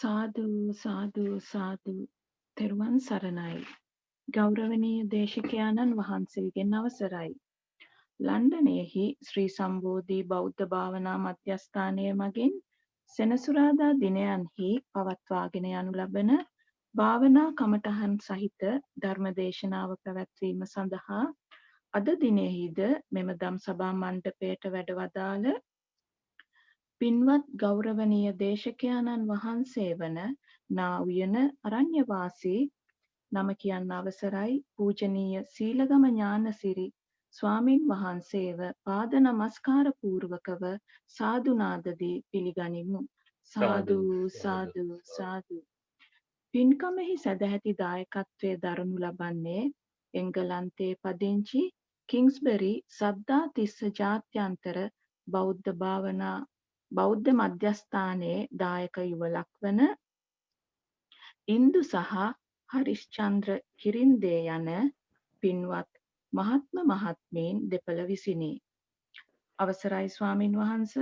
සාදු සාදු සාදු තෙරුවන් සරණයි. ගෞරවනීය දේශකයාණන් වහන්සේගෙන් අවසරයි. ලන්ඩනයෙහි ශ්‍රී සම්බෝධි බෞද්ධ භාවනා මධ්‍යස්ථානය මගින් සෙනසුරාදා දිනයන්හි පවත්වාගෙන යනු ලබන භාවනා කමටහන් සහිත ධර්මදේශනාව පැවැත්වීම සඳහා අද දිනෙහිද මෙම දම් සභා මණ්ඩපයට වැඩවදාළ පින්වත් ගෞරවනීය දේශකයාණන් වහන්සේ වන නා උයන අරණ්‍යවාසී නම කියන්න අවසරයි පූජනීය සීලගම ඥානසිරි ස්වාමින් වහන්සේව පාද නමස්කාර පූර්වකව සාදු නාදදී පිළිගනිමු. සාදු සාදු සාදු. පින්කමෙහි සැදැහැති දායකත්වයේ දරනු ලබන්නේ එංගලන්තයේ පදිංචි කිංස්බරි සද්ධාතිස්ස ජාත්‍යන්තර බෞද්ධ මධ්‍යස්ථානයේ දායක යුවළක් වන ඉන්දු සහ හරිශ්චන්ද්‍ර කිරින්දේ යන පින්වත් මහත්ම මහත්මීන් දෙපළ විසිනි. අවසරයි ස්වාමින් වහන්ස,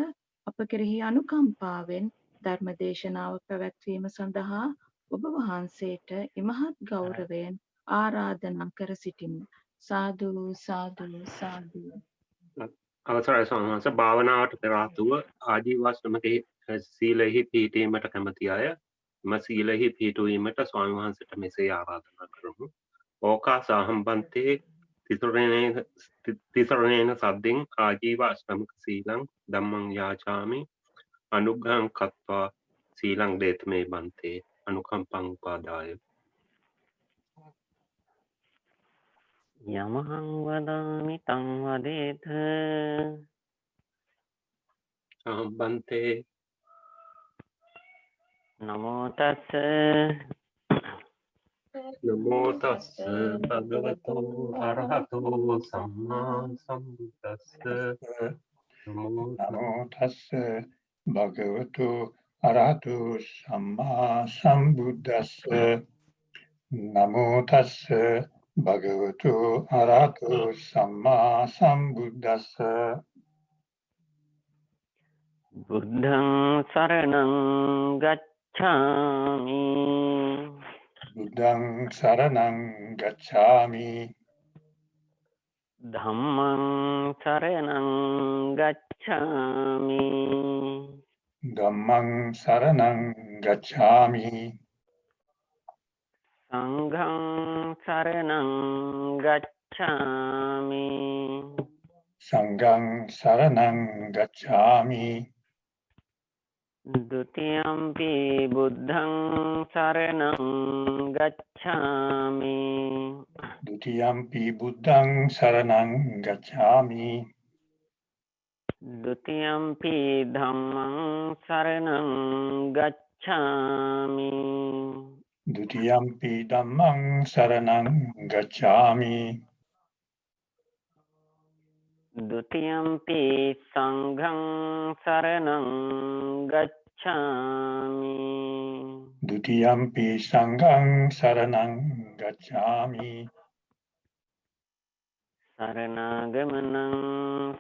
අප කෙරෙහි අනුකම්පාවෙන් ධර්මදේශනාව පැවැත්වීම සඳහා ඔබ වහන්සේට ඉමහත් ගෞරවයෙන් ආරාධනා කර සිටිමු. සාදු සාදු සාදු. අවසරයි ස්වාමීන් වහන්සේ. භාවනාවට පෙර ආතුව ආජීවාශ්‍රමක සීලෙහි පිහිටීමට කැමති අය එම සීලෙහි පිහිටුවීමට ස්වාමීන් වහන්සේට මෙසේ ආරාධනා කරමු. ඕකාස අහම්බන්තේ තිසරණේන සද්දෙන් ආජීවාශ්‍රමක සීලං ධම්මං යාචාමි අනුග්‍රහං කତ୍වා සීලං දේතමේ බන්තේ අනුකම්පං උපාදාය. යමහං වදාමි තං වදේත අහම්බන්තේ නමෝ තස්ස නමෝ තස්ස භගවතෝ අරහතෝ සම්මා සම්බුද්දස්ස නමෝ තස්ස භගවතු අරහතු සම්මා සම්බුද්දස්ස නමෝ තස්ස භගවතු අරහතු සම්මා සම්බුද්දස්ස බුද්ධං සරණං ගච්ඡාමි බුද්ධං සරණං ගච්ඡාමි ධම්මං සරණං ගච්ඡාමි ධම්මං සරණං ගච්ඡාමි සංඝං සරණං ගච්ඡාමි සංඝං සරණං ගච්ඡාමි ဒုတိယံ පි බුද්ධං සරණං ගච්ඡාමි ဒုတိယံ පි බුද්ධං සරණං ගච්ඡාමි ဒုတိယံ පි ධම්මං සරණං ගච්ඡාමි ဒုတိယံ පි ධම්මං සරණං ගච්ඡාමි ဒုတိယံ පි සංඝං සරණං ගච්ඡාමි ဒုတိယံ පි සංඝං සරණං ගච්ඡාමි සරණාගමනං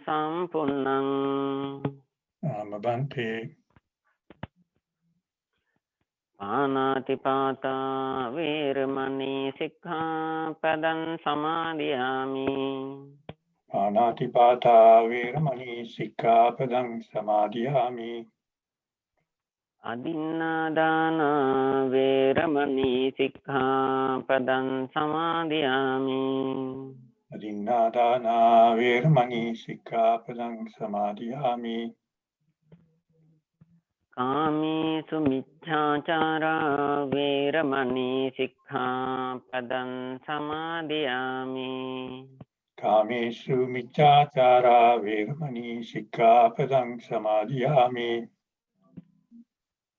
සම්පුන්නං ආමබන්තේ පානාතිපාතා වේරමණී සික්ඛාපදං සමාදියාමි පානාතිපාතා වේරමණී සික්ඛාපදං සමාදියාමි අදින්නාදාන වේරමණී සික්ඛාපදං සමාදියාමි අදින්නාදාන වේරමණී සික්ඛාපදං සමාදියාමි කාමේසු මිච්ඡාචාරා වේරමණී සික්ඛාපදං සමාදියාමි කාමේසු මිච්ඡාචාරා වේරමණී සික්ඛාපදං සමාදියාමි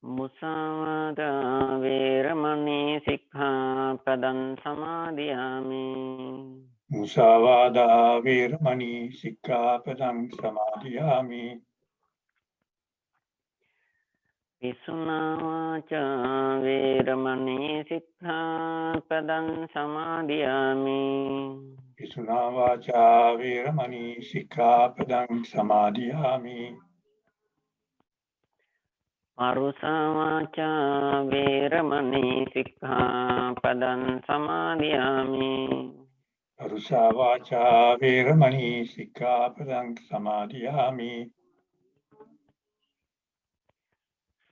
මුසාවාදා වේරමණී සික්ඛාපදං සමාදියාමි මුසාවාදා වේරමණී සික්ඛාපදං සමාදියාමි පිසුනා වාචා වේරමණී සික්ඛාපදං සමාදියාමි පිසුනා වාචා වේරමණී සික්ඛාපදං සමාදියාමි අරුසාවාචා වේරමණී සික්ඛාපදං සමාදියාමි. Arusa vacha veramani sikkhapadang samadhiyami.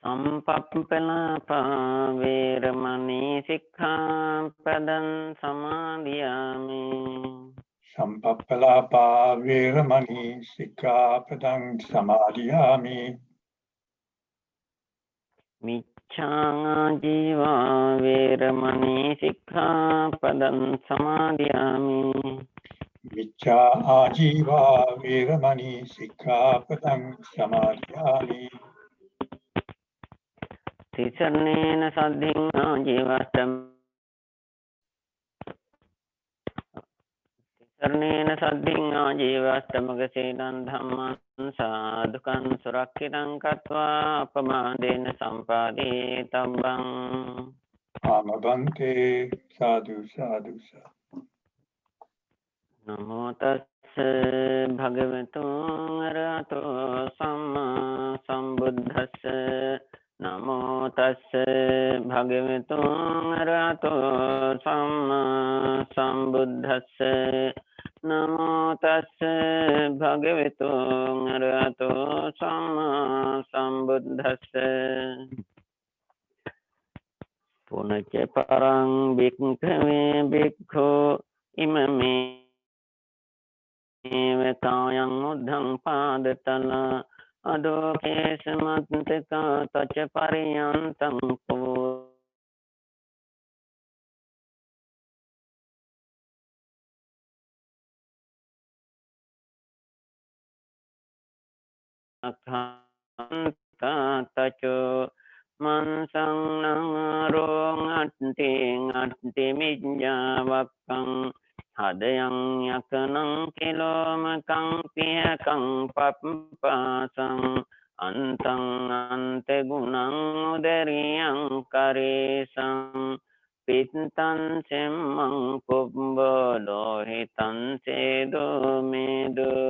සම්පප්පලාපා වේරමණී සික්ඛාපදං සමාදියාමි. Sampappalapa veramani sikkhapadang samadhiyami. මිච්ඡා ජීවා වේරමණී සික්ඛාපදං සමාදියාමි. Micca ajiva veramani sikkhapadang samadhiyami. තිසරණේන සද්ධින් ආජීවස්තම තිසරණේන සද්ධින් ආජීවස්තමක සීලං ධම්මං සාදුකං සුරක්ෂිතං කତ୍වා අපමාදේන සම්පාදී තබ්බං. Amabante sadhu sadhu sadhu. නමෝ තස්ස භගවතු අරහතෝ සම්මා සම්බුද්දස්ස. නමෝ තස්ස භගවතු අරහතෝ සම්මා සම්බුද්දස්ස. නමෝ තස්ස භගවතු අරහතෝ සම්මා සම්බුද්දස්ස. පුනච්ච පරං භික්ඛවේ භික්ඛෝ ඉමමේ කායං උද්ධං පාදතල අදෝකේසමත්තක තච පරියන්තං කෝ අඛාන්තචෝ මන්සං නරෝ අට්ටි මිඤ්ඤාවක්ඛං හදයන් යකනං කෙලෝමකං පියකං පප්පාසං අන්තං අන්ත ගුණං උදරියං කරේසං පිත්තං සෙම්මං කුබ්බලෝහිතං සේදෝ මේදෝ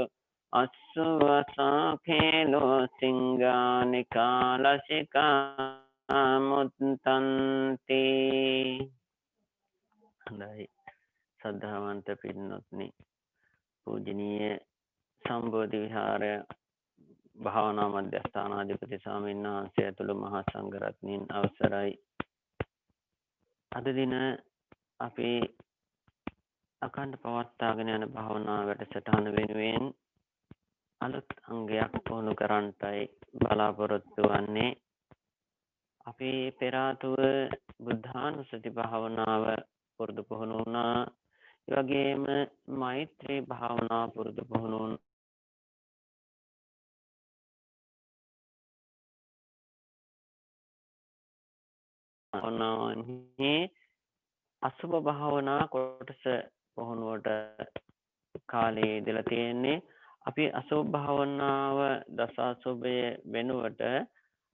අස්සවසාඛේලෝ සිංගානිකාලසිකා මුත්තන්ති. හොඳයි සද්ධාවන්ත පින්නොත්නි, පූජනීය සම්බෝධි විහාර භාවනා මධ්‍යස්ථානාධිපති ස්වාමීන් වහන්සේ ඇතුළු මහා සංඝරත්නයන් අවසරයි. අද දින අපි අඛණ්ඩ පවත්වාගෙන යන භාවනා වැඩසටහන වෙනුවෙන් අලුත් අංගයක් පුහුණු කරන්නටයි බලාපොරොත්තු වන්නේ. අපි පෙර ආතුව බුද්ධානුස්සති භාවනාව පුරුදු පුහුණු වුණා. ඒ වගේම මෛත්‍රී භාවනා පුරුදු පුහුණු වුණා. අසුභ භාවනා කොටස පුහුණුවට කාලේ දීලා තියෙන්නේ. අපි අසුභ භාවනාව දස අසුභය වෙනුවට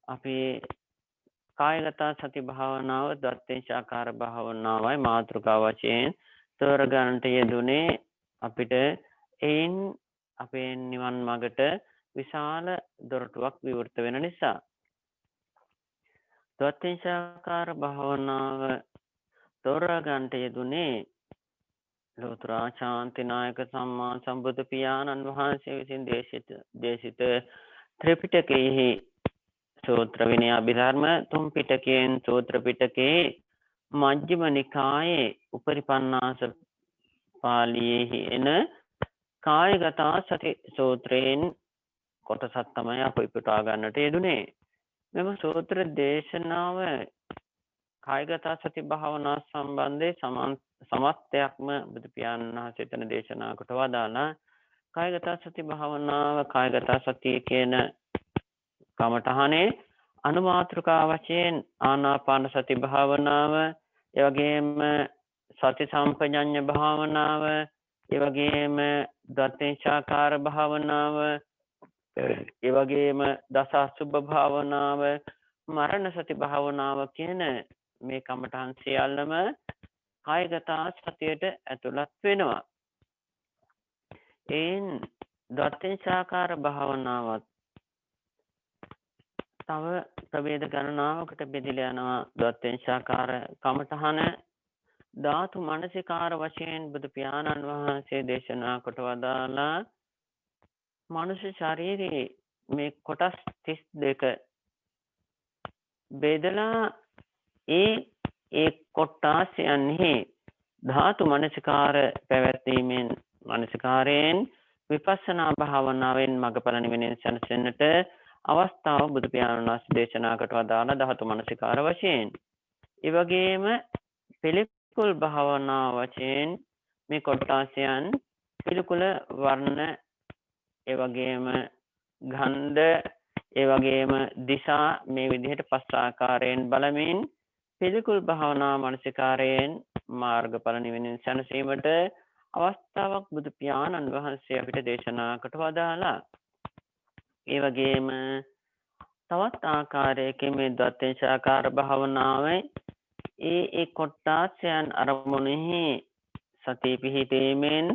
අපි කායගත සති භාවනාව දත්තේශාකාර භාවනාවයි මාතෘකා වශයෙන් තෝරගන්නට යෙදුනේ. අපිට එයින් අපේ නිවන් මාර්ගට විශාල දොරටුවක් විවෘත වෙන නිසා දත්තේශාකාර භාවනාව තෝරගන්නට යෙදුනේ ලෝතර ශාන්තිනායක සම්මා සම්බුදු පියාණන් වහන්සේ විසින් දේශිත ත්‍රිපිටකයේ සූත්‍ර විනය අභිධර්ම තුන් පිටකයෙන් සූත්‍ර පිටකයේ මජ්ක්‍ධිම නිකායේ උපරිපන්නාස පාළියේ එන කායගත සති සූත්‍රයෙන් කොටසක් තමයි අපි පුටා ගන්නට යෙදුනේ. මෙම සූත්‍ර දේශනාව කායගත සති භාවනා සම්බන්ධයෙන් සමස්තයක්ම බුදු පියාණන් වහන්සේ එතන දේශනා කොට වදාළා. කායගත සති භාවනාව කායගත සතිය කියන කමඨහනේ අනුමාත්‍රකා වශයෙන් ආනාපාන සති භාවනාව, ඒ වගේම සති සම්පජඤ්ඤ භාවනාව, ඒ වගේම දත්තේශාකාර භාවනාව, ඒ වගේම දස අසුභ භාවනාව, මරණ සති භාවනාව කියන මේ කමඨහන් සියල්ලම කායගත සතියට ඇතුළත් වෙනවා. එයින් දත්තේශාකාර භාවනාවත් තව ප්‍රභේද ගණනාවකට බෙදලා යනවා ද්වත්‍යෙන්ශාකාර කමඨහන ධාතු මනසිකාර වශයෙන් බුදු පියාණන් වහන්සේ දේශනා කොට වදාලා මනුෂ්‍ය ශරීරයේ මේ කොටස් 32 බෙදලා ඒ කොටස්යන්හි ධාතු මනසිකාර පැවැත්වීමෙන් මනසිකාරයෙන් විපස්සනා භාවනාවෙන් මගඵල නිවනින් සැනසෙන්නට අවස්ථාව බුදු පියාණන් වහන්සේ දේශනා කොට වදාලා ධාතු මනසිකාර වශයෙන් ඒ වගේම පිළිකුල් භාවනා වශයෙන් මේ කොටාසයන් පිළිකුල වර්ණ ඒ වගේම ගන්ධ ඒ වගේම දිශා මේ විදිහට පස් ආකාරයෙන් බලමින් පිළිකුල් භාවනා මානසිකාරයෙන් මාර්ගඵල නිවනින් සැනසීමට අවස්ථාවක් බුදු පියාණන් වහන්සේ අපිට දේශනා කොට වදාලා ඒ වගේම තවත් ආකාරයකින් මේ ද්වත්‍යෙන්ශාකාර භාවනාවේ ඒ කොටාසයන් අරමුණෙහි සතිය පිහිටීමෙන්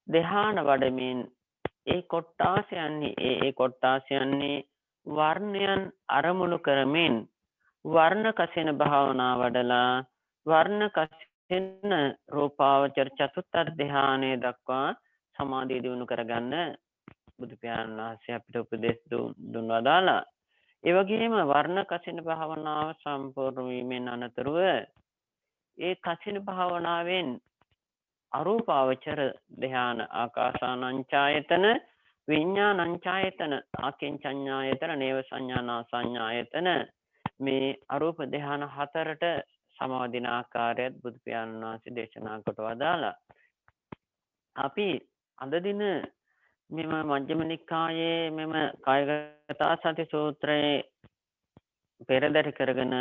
ධ්‍යාන වඩමින් ඒ කොටාසයන්හි වර්ණයන් අරමුණු කරමින් වර්ණ කසින භාවනා වඩලා වර්ණ කසින රූපාවචර චතුත්ථ ධ්‍යානය දක්වා සමාධිය දිනු කරගන්න බුදු පියාණන් වහන්සේ අපිට උපදෙස් දුන් වදාලා ඒ වගේම වර්ණ කසින භාවනාව සම්පූර්ණ වීමෙන් අනතුරුව ඒ කසින භාවනාවෙන් අරූපාවචර ධ්‍යාන ආකාසානංචායතන විඥානංචායතන ආකින්චඤ්ඤායතන නේව සංඥානා සංඥායතන මේ අරූප ධ්‍යාන හතරට සමාදින ආකාරයත් බුදු පියාණන් වහන්සේ දේශනා කොට වදාලා අපි අද දින මෙම මජ්ක්‍ධිම නිකායේ මෙම කායගත සති සූත්‍රයේ පෙරදරි කරගෙන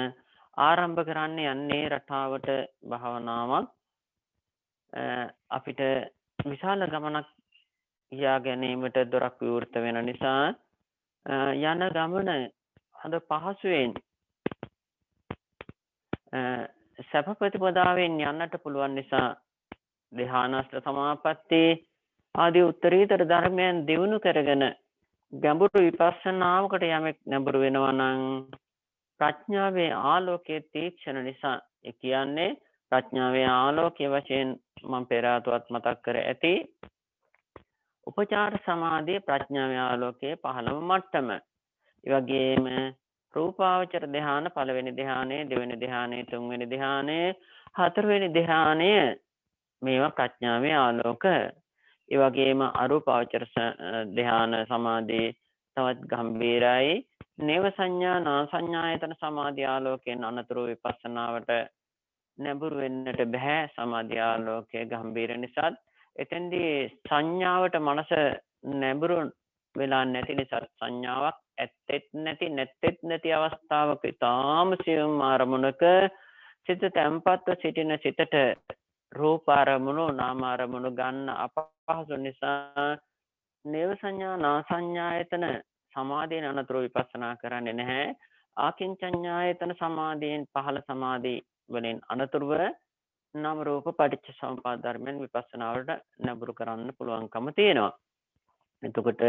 ආරම්භ කරන්නේ යන්නේ රටාවට භාවනාවක් අපිට විශාල ගමනක් යා ගැනීමට දොරක් විවෘත වෙන නිසා යන ගමන හොඳ පහසුවෙන් සැප ප්‍රතිපදාවෙන් යන්නට පුළුවන් නිසා ධ්‍යානස්ත සමාපatti ආදී උත්තරීතර ධර්මයන් දියුණු කරගෙන ගැඹුරු විපස්සනාවකට යමෙක් නැඹුරු වෙනවා නම් ප්‍රඥාවේ ආලෝකයේ තීක්ෂණ නිසා ඒ කියන්නේ ප්‍රඥාවේ ආලෝකයේ වශයෙන් මම පෙර ආතුවත් මතක් කර ඇති උපචාර සමාධිය ප්‍රඥාවේ ආලෝකයේ 15 මට්ටම. ඒ වගේම රූපාවචර ධ්‍යාන පළවෙනි ධ්‍යානය, දෙවෙනි ධ්‍යානය, තුන්වෙනි ධ්‍යානය, හතරවෙනි ධ්‍යානය මේවා ප්‍රඥාවේ ආලෝක. ඒ වගේම අරූපාවචර ධ්‍යාන සමාධි තවත් ගම්බීරයි. නේව සංඥා නා සංඥායතන සමාධි ආලෝකයෙන් අනතුරු විපස්සනාවට නැඹුරු වෙන්නට බෑ. සමාධි ආලෝකයේ ගම්බීර නිසා එතෙන්දී සංඥාවට මනස නැඹුරු වෙලා නැති නිසා සංඥාවක් ඇත්තෙත් නැති අවස්ථාවක තාම සියුම් අරමුණක සිත තැම්පත්ව සිටින සිතට රූප අරමුණු නාම අරමුණු ගන්න අපහසු නිසා නේව සංඥා නා සංඥායතන සමාධියෙන් අනතුරු විපස්සනා කරන්නේ නැහැ. ආකින්චඤ්ඤායතන සමාධියෙන් පහළ සමාධි වලින් අනතුරුව නාම රූප පටිච්ච සමුප්පාද ධර්මයන් විපස්සනාවට නැඹුරු කරන්න පුළුවන්කම තියෙනවා. එතකොට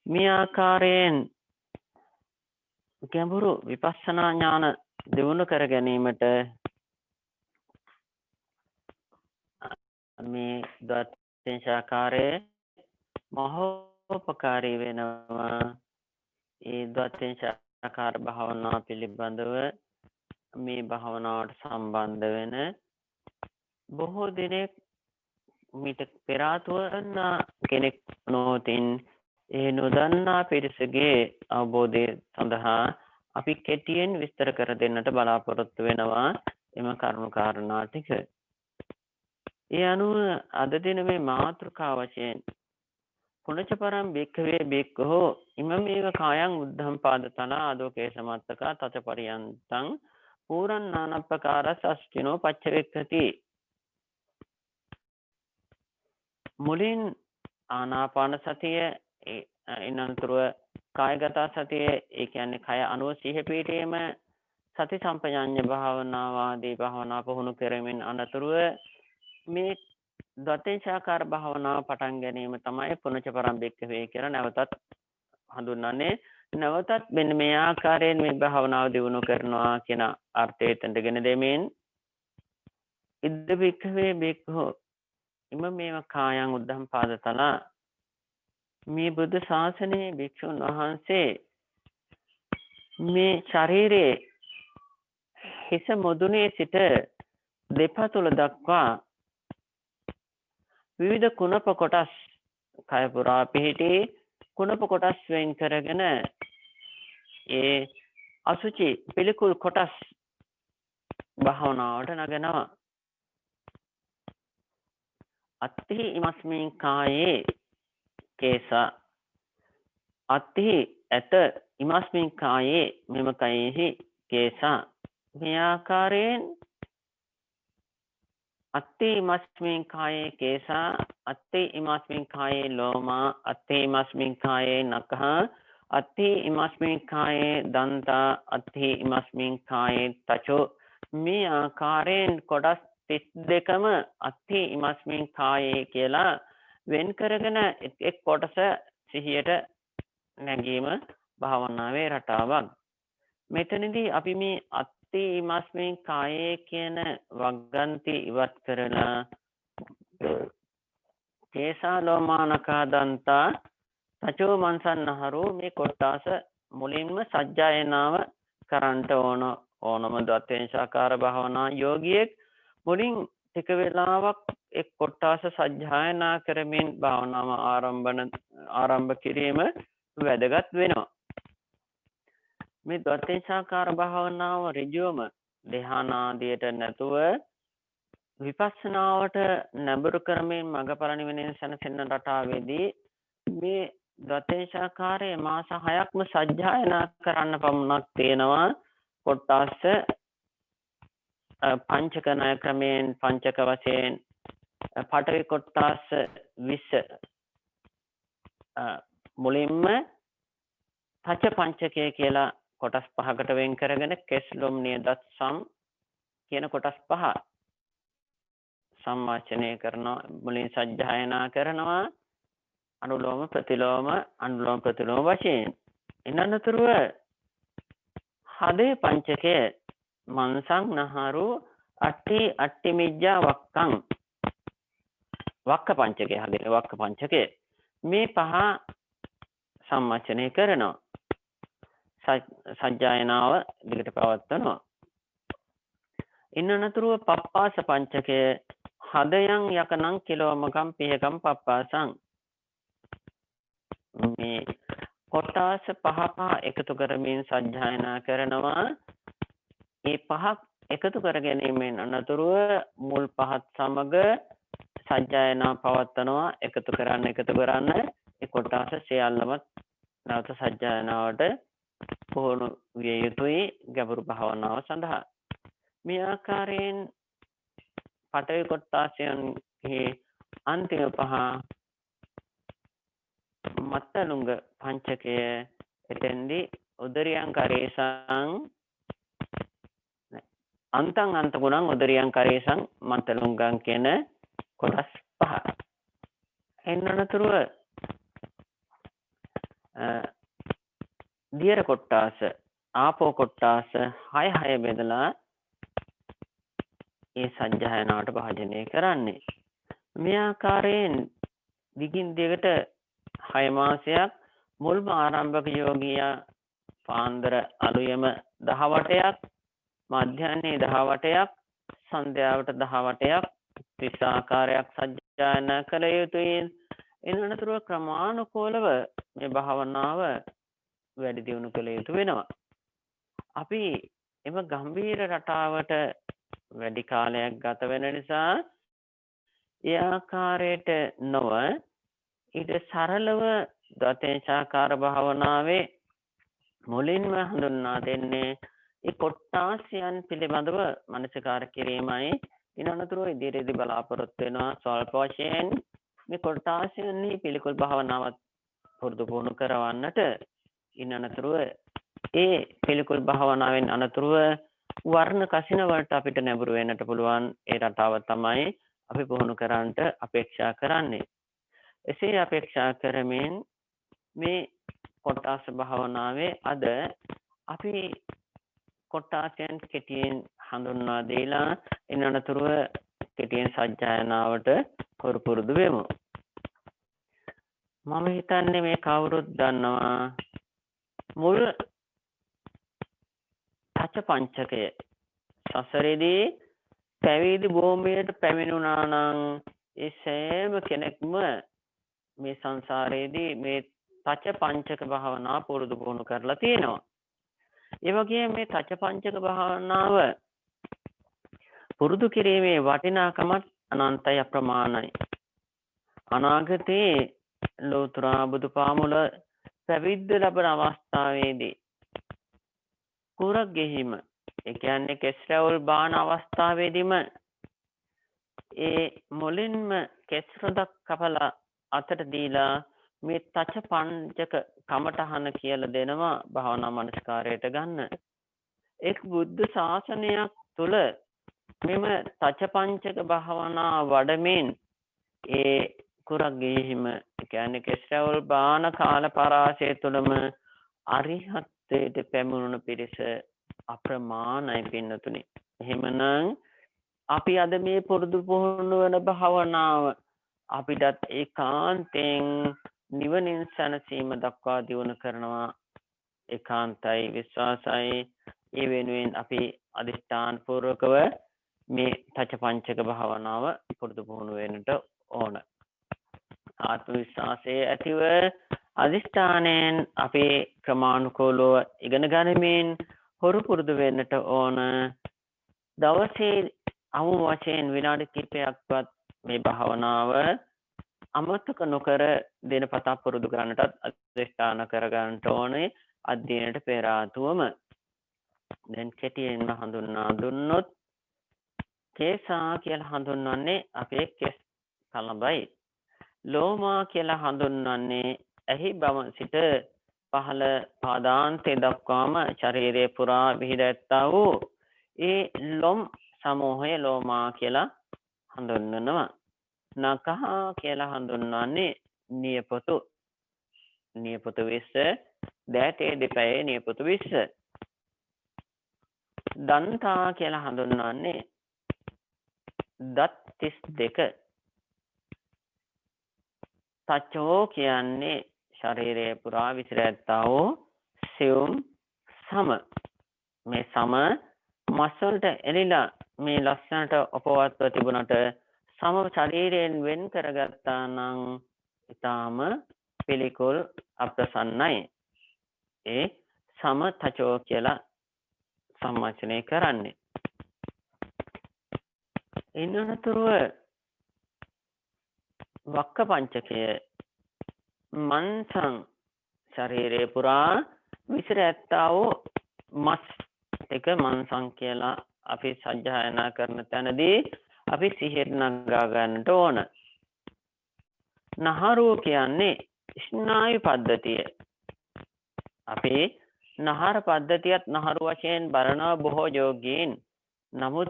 මේ ආකාරයෙන් ගැඹුරු විපස්සනා ඥාන දියුණු කර ගැනීමට මේ ද්වත්‍යෙන්ශාකාරයේ මහෝපකාරී වෙනවා. ඒ ද්වත්‍යෙන්ශාකාර භාවනාව පිළිබඳව මේ භාවනාවට සම්බන්ධ වෙන බොහෝ දෙනෙක් මිට පෙර ආතුව කෙනෙක් නොතින් ඒ නොදන්නා පිරිසගේ අවබෝධය සඳහා අපි කෙටියෙන් විස්තර කර දෙන්නට බලාපොරොත්තු වෙනවා එම කරුණු කාරණා ටික. ඒ අනුව අද දින මේ මාතෘකා වශයෙන් පුනච පරම් භික්ඛවේ භික්ඛෝ ඉමමේව කායං උද්ධම් පාදතලා ආදෝකේ සමත්තකා තත පරියන්තං පූරණානප්පකාරස් අස්තිනෝ පච්චවෙක්ඛති. මුලින් ආනාපාන සතිය ඉන්නතුරුව කායගත සතිය ඒ කියන්නේ කය අනුව සිහිය පිටීම සති සම්පජාඤ්ඤ භාවනාව ආදී භාවනා පුහුණු කරමින් අනතුරුව මේ ද්වත්‍යෙන්ශාකාර භාවනාව පටන් ගැනීම තමයි පුනච පරම් භික්ඛවේ කියලා නැවතත් හඳුන්වන්නේ. නැවතත් මෙන්න මේ ආකාරයෙන් මේ භාවනාව දියුණු කරනවා කියන අර්ථය එතනගෙන දෙමින් ඉද්ද වික්ඛවේ බික්ඛු ඉමමේව කායං උද්ධම් පාදතලා මේ බුද්ධ ශාසනයේ භික්ෂුන් වහන්සේ මේ ශරීරයේ හිස මුදුනේ සිට දෙපතුල දක්වා විවිධ කුණප කොටස් කය පුරා පිහිටි කුණප කොටස් වෙන් කරගෙන ඒ අසුචි පිළිකුල් කොටස් භාවනාවට නගනවා. අත්ථි ඉමස්මින් කායේ කේස අත්ථි ඇත ඉමස්මින් කායේ මෙම කයෙහි කේස මේ ආකාරයෙන් අත්ථි ඉමස්මින් කායේ කේස අත්ථි ඉමස්මින් කායේ ලෝමා අත්ථි ඉමස්මින් කායේ නඛ අත්ථි ඉමස්මින් කායේ දන්තා අත්ථි ඉමස්මින් කායේ තචෝ මේ ආකාරයෙන් කොටස් 32ම අත්ථි ඉමස්මින් කායේ කියලා වෙන් කරගෙන එක් කොටස සිහියට නැගීම භාවනාවේ රටාවක්. මෙතනදී අපි මේ අත්ථි ඉමස්මින් කායේ කියන වග්ගන්ති ඉවත් කරලා කේසා ලෝමානකා දන්තා තචෝ මන්සන්නහරු මේ කොටස මුලින්ම සජ්ජායනාව කරන්ට ඕනම දත්තේශාකාර භාවනා යෝගියෙක් මුලින් ටික වෙලාවක් එක් කොටස සජ්ජායනා කරමින් භාවනාව ආරම්භ කිරීම වැදගත් වෙනවා. මේ දත්තේශාකාර භාවනාව ඍජුවම ධ්‍යානාදියට නැතුව විපස්සනාවට නැඹුරු කරමින් මඟඵල නිවනින් සැනසෙන රටාවේදී මේ දත්තේශාකාරයේ මාස 6ක්ම සජ්ජායනා කරන්න පමණක් තියෙනවා. කොටස් පංචක ණය ක්‍රමයෙන් පංචක වශයෙන් පඨවි කොටස් 20 මුලින්ම පච පංචකය කියලා කොටස් 5කට වෙන් කරගෙන කෙස්ලොම් නියදත් සම් කියන කොටස් 5 සම්මාචනය කරනවා. මුලින් සජ්ජායනා කරනවා අනුලෝම ප්‍රතිලෝම අනුලෝම ප්‍රතිලෝම වශයෙන්. එනනතුරුව හදේ පංචකය මන්සං නහරු අට්ටි මිජ්ජා වක්කං වක්ක පංචකය හදේ වක්ක පංචකය මේ 5 සම්මචනය කරනවා. සජ්ජායනාව දිගට පවත්වනවා. ඉන්නනතුරුව පප්පාස පංචකය හදයන් යකනං කිලෝමකම් පියකම් පප්පාසං මේ කොටස් 5 එකතු කරමින් සජ්ජායනා කරනවා. මේ 5ක් එකතු කර ගැනීමෙන් අනතුරුව මුල් 5ත් සමග සජ්ජායනා පවත්වනවා. එකතු කරන්න ඒ කොටස් සියල්ලම නැවත සජ්ජායනාවට පුහුණු විය යුතුයි ගැඹුරු භාවනාව සඳහා. මේ ආකාරයෙන් පඨවි කොටස්යන්හි අන්තිම 5 මත්තලුංග පංචකය එතෙන්දී උදරියං කරේසං අන්තං අන්තගුණං උදරියං කරේසං මත්තලුංගං කියන කොටස් 5. එන්නනතුරුව දියර කොට්ටාස ආපෝ කොට්ටාස 6 බෙදලා ඒ සජ්ජායනාවට භාජනය කරන්නේ. මේ ආකාරයෙන් දිගින් දිගට 6 මාසයක් මුල්ම ආරම්භක යෝගියා පාන්දර අලුයම 10 වටයක් මධ්‍යහ්නයේ 10 වටයක් සන්ධ්‍යාවට 10 වටයක් 30 ආකාරයක් සජ්ජායනා කළ යුතුයි. එනනතුරුව ක්‍රමානුකූලව මේ භාවනාව වැඩි දියුණු කළ යුතු වෙනවා. අපි එම ගම්භීර රටාවට වැඩි කාලයක් ගත වෙන නිසා ඒ ආකාරයට නොව ඊට සරලව දතේශාකාර භාවනාවේ මුලින්ම හඳුන්වා දෙන්නේ ඒ කොට්ටාසයන් පිළිබඳව මනසිකාර කිරීමයි. ඊනනතුරුව ඉදිරියේදී බලාපොරොත්තු වෙනවා ස්වල්ප වශයෙන් මේ කොට්ටාසයන්හි පිළිකුල් භාවනාවත් පුරුදු පුහුණු කරවන්නට. ඊනනතුරුව ඒ පිළිකුල් භාවනාවෙන් අනතුරුව වර්ණ කසින වලට අපිට නැඹුරු වෙන්නට පුළුවන්. ඒ රටාව තමයි අපි පුහුණු කරන්නට අපේක්ෂා කරන්නේ. එසේ අපේක්ෂා කරමින් මේ කොට්ටාස භාවනාවේ අද අපි කොට්ටාසයන් කෙටියෙන් හඳුන්වා දීලා ඉන් අනතුරුව කෙටියෙන් සජ්ජායනාවට පුරුදු වෙමු. මම හිතන්නේ මේ කවුරුත් දන්නවා මුල් පංච පංචකය සසරේදී පැවිදි භූමියට පැමිණුණා නම් ඒ සෑම කෙනෙක්ම මේ සංසාරයේදී මේ පංච පංචක භාවනා පුරුදු කරලා තියෙනවා. ඒ වගේම මේ පංච පංචක භාවනාව පුරුදු කිරීමේ වටිනාකමත් අනන්තයි අප්‍රමාණයි. අනාගතයේ ලෝතර බුදුපාමුල පැවිද්ද ලැබෙන අවස්ථාවේදී කුරක් ගෙහිම ඒ කියන්නේ කෙස්රවුල් බාන අවස්ථාවේදීම ඒ මුලින්ම කෙස්රොදක් කපලා අතට දීලා මේ තච පංචක කමඨහන කියලා දෙනවා භාවනා මනස්කාරයට ගන්න. එක් බුද්ධ ශාසනයක් තුල මෙම තච පංචක භාවනා වඩමින් ඒ කුරක් ගෙහිම කියන්නේ කෙස්රවුල් බාන කාල පරාසය තුලම අරිහත්ත්වයට පැමුණුණු පිරිස අප්‍රමාණයි පින්නතුනි. එහෙමනම් අපි අද මේ පුරුදු පුහුණු වෙන භාවනාව අපිටත් ඒකාන්තයෙන් නිවනින් සැනසීම දක්වා දියුණු කරනවා ඒකාන්තයි විශ්වාසයි. ඒ වෙනුවෙන් අපි අදිෂ්ඨාන පූර්වකව මේ තච පංචක භාවනාව පුරුදු පුහුණු වෙන්නට ඕන. ආත්ම විශ්වාසයේ ඇතිව අදිෂ්ඨානයෙන් අපි ක්‍රමානුකූලව ඉගෙන ගනිමින් හොරු පුරුදු වෙන්නට ඕන. දවසේ අමු වශයෙන් විනාඩි කිහිපයක්වත් මේ භාවනාව අමතක නොකර දිනපතා පුරුදු කරන්නටත් අධිෂ්ඨාන කරගන්නට ඕනේ අධ්‍යයනයට පෙර ආතුවම. දැන් කෙටියෙන්ම හඳුන්වා දුන්නොත් කේසා කියලා හඳුන්වන්නේ අපේ කෙස් කලඹයි. ලෝමා කියලා හඳුන්වන්නේ ඇහි බව සිට පහළ පාදාන්තය දක්වාම ශරීරයේ පුරා විහිදැත්තා වූ ඒ ලොම් සමූහය ලෝමා කියලා හඳුන්වනවා. නඛහ කියලා හඳුන්වන්නේ නියපොතු. නියපොතු 20 දැටේ දෙපැයේ නියපොතු 20. දන්තා කියලා හඳුන්වන්නේ දත් 32. තචෝ කියන්නේ ශරීරයේ පුරා විසිරැත්තා වූ සියුම් සම. මේ සම මස් වලට එලිලා මේ ලස්සනට උපවත්ව තිබුණට සම ශරීරයෙන් වෙන් කරගත්තා නම් ඊටාම පිළිකුල් අප්‍රසන්නයි. ඒ සම තචෝ කියලා සම්මචනය කරන්නේ. ඉන්නතුරුව වක්ක පංචකය මන්සං ශරීරයේ පුරා විසිර ඇත්තා වූ මස් ටික මන්සං කියලා අපි සජ්ජායනා කරන තැනදී අපි සිහියට නගා ගන්නට ඕන. නහරෝ කියන්නේ ස්නායු පද්ධතිය. අපි නහර පද්ධතියත් නහරු වශයෙන් බලනවා බොහෝ යෝගීන්. නමුත්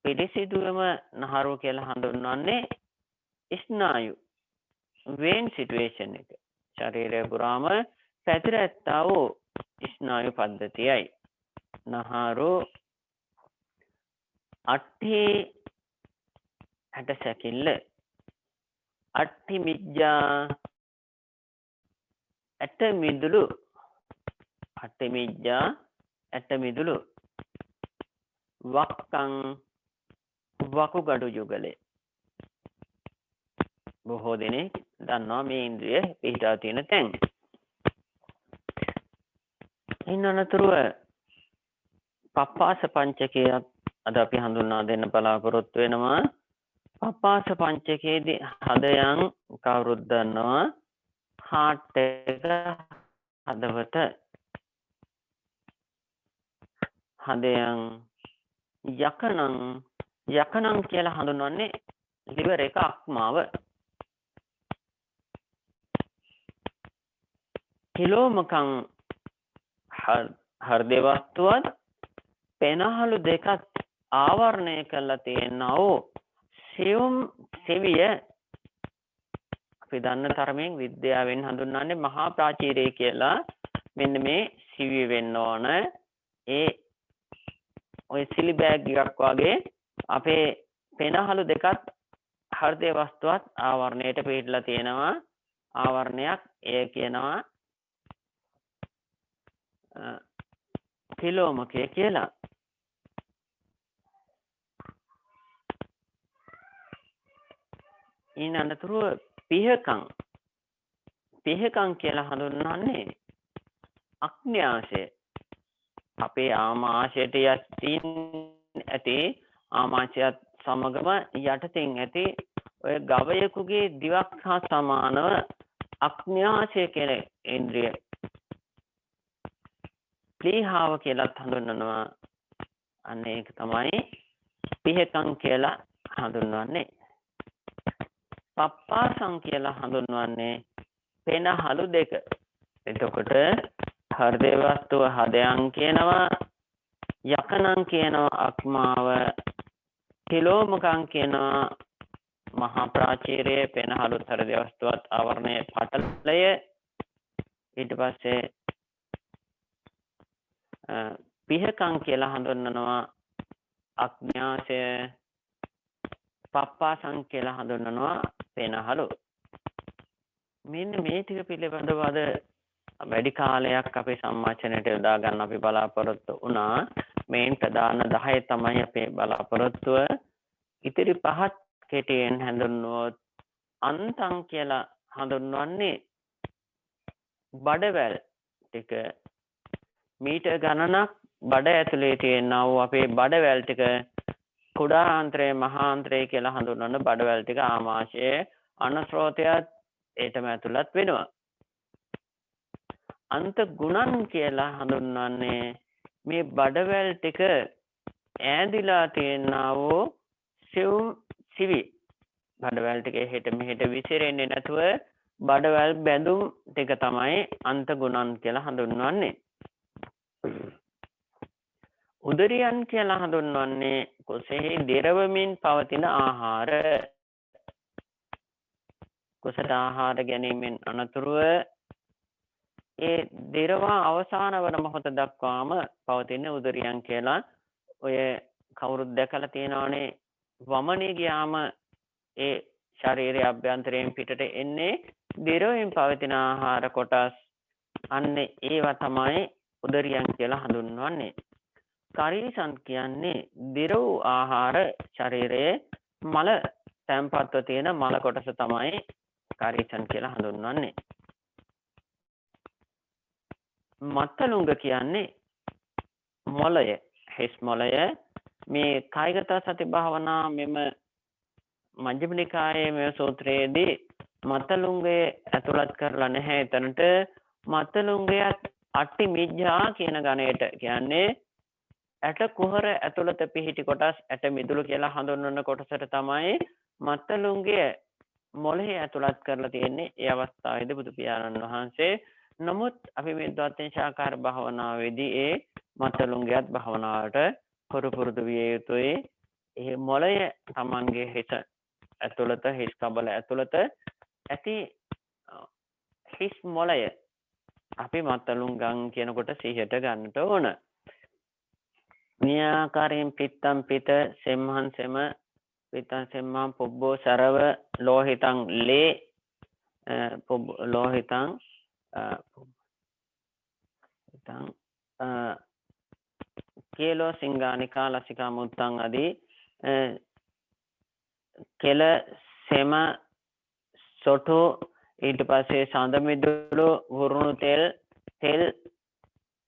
පිළිසිදුවම නහරෝ කියලා හඳුන්වන්නේ ස්නායු වෙන් සිටුේෂන් එක. ශරීරය පුරාම පැතිර ඇත්තා වූ ස්නායු පද්ධතියයි. නහරෝ අට්ඨි ඇට සැකිල්ල අට්ඨි මිජ්ජා ඇට මිදුළු අට්ඨි මිජ්ජා ඇට මිදුළු වක්කං වකුගඩු යුගලේ. බොහෝ දෙනෙක් දන්නවා මේ ඉන්ද්‍රිය පිහිටා තියෙන තැන්. ඉන් අනතුරුව පප්පාස පංචකය අද අපි හඳුන්වා දෙන්න බලාපොරොත්තු වෙනවා. පප්පාස පංචකයේදී හදයන් කවුරුත් දන්නවා හાર્ට් එක හදවත. හදයන් යකනං කියලා හඳුන්වන්නේ liver එක අක්මාව. කිලෝමකං හෘද වස්තුවත් පෙනහළු දෙකත් ආවරණය කරලා තියෙනා වූ සියුම් සෙවිය අපි දන්න තරමින් විද්‍යාවෙන් හඳුන්වන්නේ මහා ප්‍රාචීරය කියලා මෙන්න මේ සිවි වෙන්න ඕන. ඒ ඔය සිලි බෑග් එකක් වගේ අපේ පෙනහළු දෙකත් හෘදය වස්තුවත් ආවරණයට පිටලා තියෙනවා. ආවරණයක් ඒ කියනවා තිලෝමකය කියලා. ඊනතරව පිහකම් කියලා හඳුන්වන්නේ අග්න්‍යාශය. අපේ ආමාශයට යටින් ඇති ආමාශයත් සමගම යටතින් ඇති ඔය ගවයෙකුගේ දිවක් හා සමානව අග්න්‍යාශය කියන ඉන්ද්‍රිය ප්ලීහාව කියලා හඳුන්වනවා. අන්න ඒක තමයි පිහකම් කියලා හඳුන්වන්නේ. පප්පාසං කියලා හඳුන්වන්නේ පෙනහළු දෙක. එතකොට හෘදය වස්තුව හදයන් කියනවා, යකනං කියනවා අක්මාව, තිලෝමකං කියනවා මහා ප්‍රාචීරයේ පෙනහළු හෘදය වස්තුවත් ආවරණයේ පටලය. ඊට පස්සේ පිහකං කියලා හඳුන්වනවා අග්න්‍යාශය, පප්පාසං කියලා හඳුන්වනවා පෙනහළු. මෙන්න මේ ටික පිළිබඳව අද වැඩි කාලයක් අපේ සම්මාචනයට යොදා ගන්න අපි බලාපොරොත්තු වුණා. මේන් ප්‍රධාන 10 තමයි අපේ බලාපොරොත්තුව. ඉතිරි 5ත් කෙටියෙන් හඳුන්වුවොත් අන්තං කියලා හඳුන්වන්නේ බඩවැල් ටික. මීටර් ගණනක් බඩ ඇතුලේ තියෙනා වූ අපේ බඩවැල් ටික කුඩාන්ත්‍රය මහාන්ත්‍රය කියලා හඳුන්වන බඩවැල් ටික ආමාශයේ අනස්රෝතයත් ඒටම ඇතුළත් වෙනවා. අන්ත ගුණන් කියලා හඳුන්වන්නේ මේ බඩවැල් ටික ඈඳිලා තියෙනා වූ සිවි බඩවැල් ටික හෙට මෙහෙට විසිරෙන්නේ නැතුව බඩවැල් බැඳුම් ටික තමයි අන්ත ගුණන් කියලා හඳුන්වන්නේ. උදරියන් කියලා හඳුන්වන්නේ කුසෙහි දිරවමින් පවතින ආහාර. කුසට ආහාර ගැනීමෙන් අනතුරුව ඒ දිරවා අවසාන වන මොහොත දක්වාම පවතින උදරියන් කියලා. ඔය කවුරුත් දැකලා තියෙනවනේ වමනේ ගියාම ඒ ශරීරයේ අභ්‍යන්තරයෙන් පිටට එන්නේ දිරවමින් පවතින ආහාර කොටස්. අන්න ඒවා තමයි උදරියන් කියලා හඳුන්වන්නේ. කරීසන් කියන්නේ දිර වූ ආහාර ශරීරයේ මල තැන්පත්ව තියෙන මල කොටස තමයි කරීසන් කියලා හඳුන්වන්නේ. මත්තලුංග කියන්නේ මොළය, හිස් මොළය. මේ කායගත සති භාවනා මෙම මජ්ක්‍ධිම නිකායේ මේ සූත්‍රයේදී මත්තලුංගය ඇතුළත් කරලා නැහැ. එතනට මත්තලුංගයත් අට්ටි මිජ්ජා කියන ගණයට කියන්නේ ඇට කුහර ඇතුළත පිහිටි කොටස් ඇට මිදුළු කියලා හඳුන්වන කොටසට තමයි මත්තලුංගය මොළේ ඇතුළත් කරලා තියෙන්නේ. ඒ අවස්ථාවේදී බුදු පියාණන් වහන්සේ නමුත් අපි මේ ද්වාදශ ආකාර භාවනාවේදී ඒ මත්තලුංගයත් භාවනාවට පුරුදු විය යුතුයි. ඒ මොළය Tamanගේ හිත ඇතුළත හිස් කබල ඇතුළත ඇති හිස් මොළය අපි මත්තලුංගම් කියනකොට සිහියට ගන්නට ඕන. මේ ආකාරයෙන් පිත්තම් පිත සෙම්හන් සෙම පිත්තම් සෙම්මන් පුබ්බෝ සරව ලෝහිතං ලේ ලෝහිතං කේලෝ සිංගානිකා ලසිකා මුත්තං අදී කෙල සෙම සොටු ඊට පස්සේ සඳ මිදුළු වුරුණු තෙල්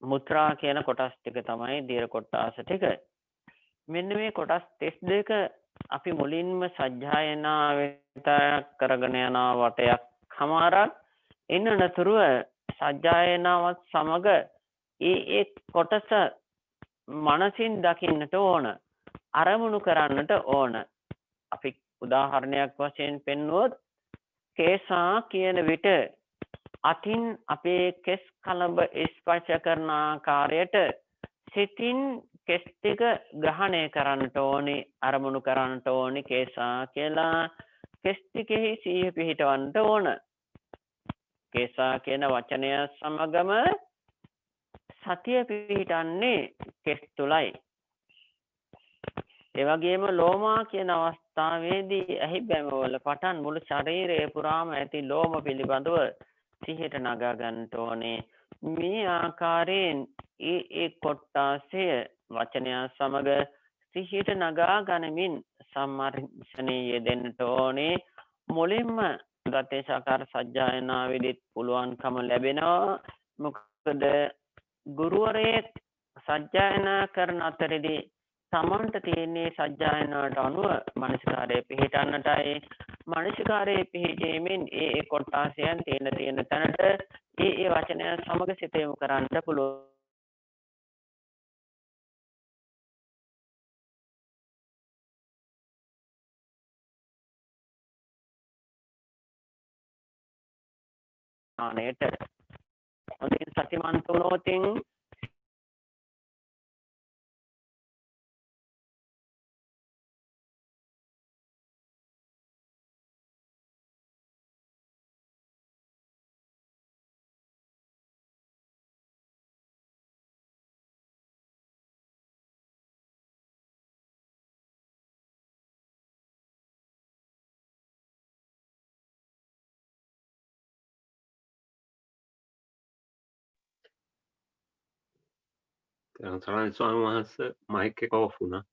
මුත්‍රා කියන කොටස් ටික තමයි දීර්ඝ කොටස් ටික. මෙන්න මේ කොටස් 32 අපි මුලින්ම සජ්ජායනා වෙතයක් කරගෙන යන වටයක් හමාරක් එන්නතුරුව සජ්ජායනාවත් සමග ඒ කොටස මනසින් දකින්නට ඕන, අරමුණු කරන්නට ඕන. අපි උදාහරණයක් වශයෙන් පෙන්වුවොත් කේසා කියන විට අතින් අපේ කෙස් කලඹ ස්පර්ශ කරන ආකාරයට සිතින් කෙස් ටික ග්‍රහණය කරන්නට ඕනි, අරමුණු කරන්නට ඕනි කේසා කියලා. කෙස් ටිකෙහි සිහිය පිහිටවන්නට ඕන. කේසා කියන වචනය සමගම සතිය පිහිටන්නේ කෙස් තුලයි. ඒ වගේම ලෝමා කියන අවස්ථාවේදී ඇහි බැමවල පටන් මුළු ශරීරය පුරාම ඇති ලෝම පිළිබඳව සිහියට නගා ගන්නට ඕනේ. මේ ආකාරයෙන් ඒ කොටාසය වචනය සමග සිහියට නගා ගනිමින් සම්මර්ෂණයේ යෙදෙන්නට ඕනේ. මුලින්ම දත්තේශාකාර සජ්ජායනාවේදීත් පුළුවන්කම ලැබෙනවා. මොකද ගුරුවරයෙක් සජ්ජායනා කරන අතරේදී තමන්ට තියෙන්නේ සජ්ජායනාවට අනුව මනසිකාරය පිහිටන්නටයි. මනසිකාරයේ පිහිටීමෙන් ඒ කොටාසයන් තියෙන තැනට ඒ වචනය සමග සිත යොමු කරන්න පුළුවන්. ආනෙට හොඳින් සතිමන්ත වුණොතින් තෙරුවන් ස්වාමීන් වහන්සේ මයික් එක ඔෆ් වුණා.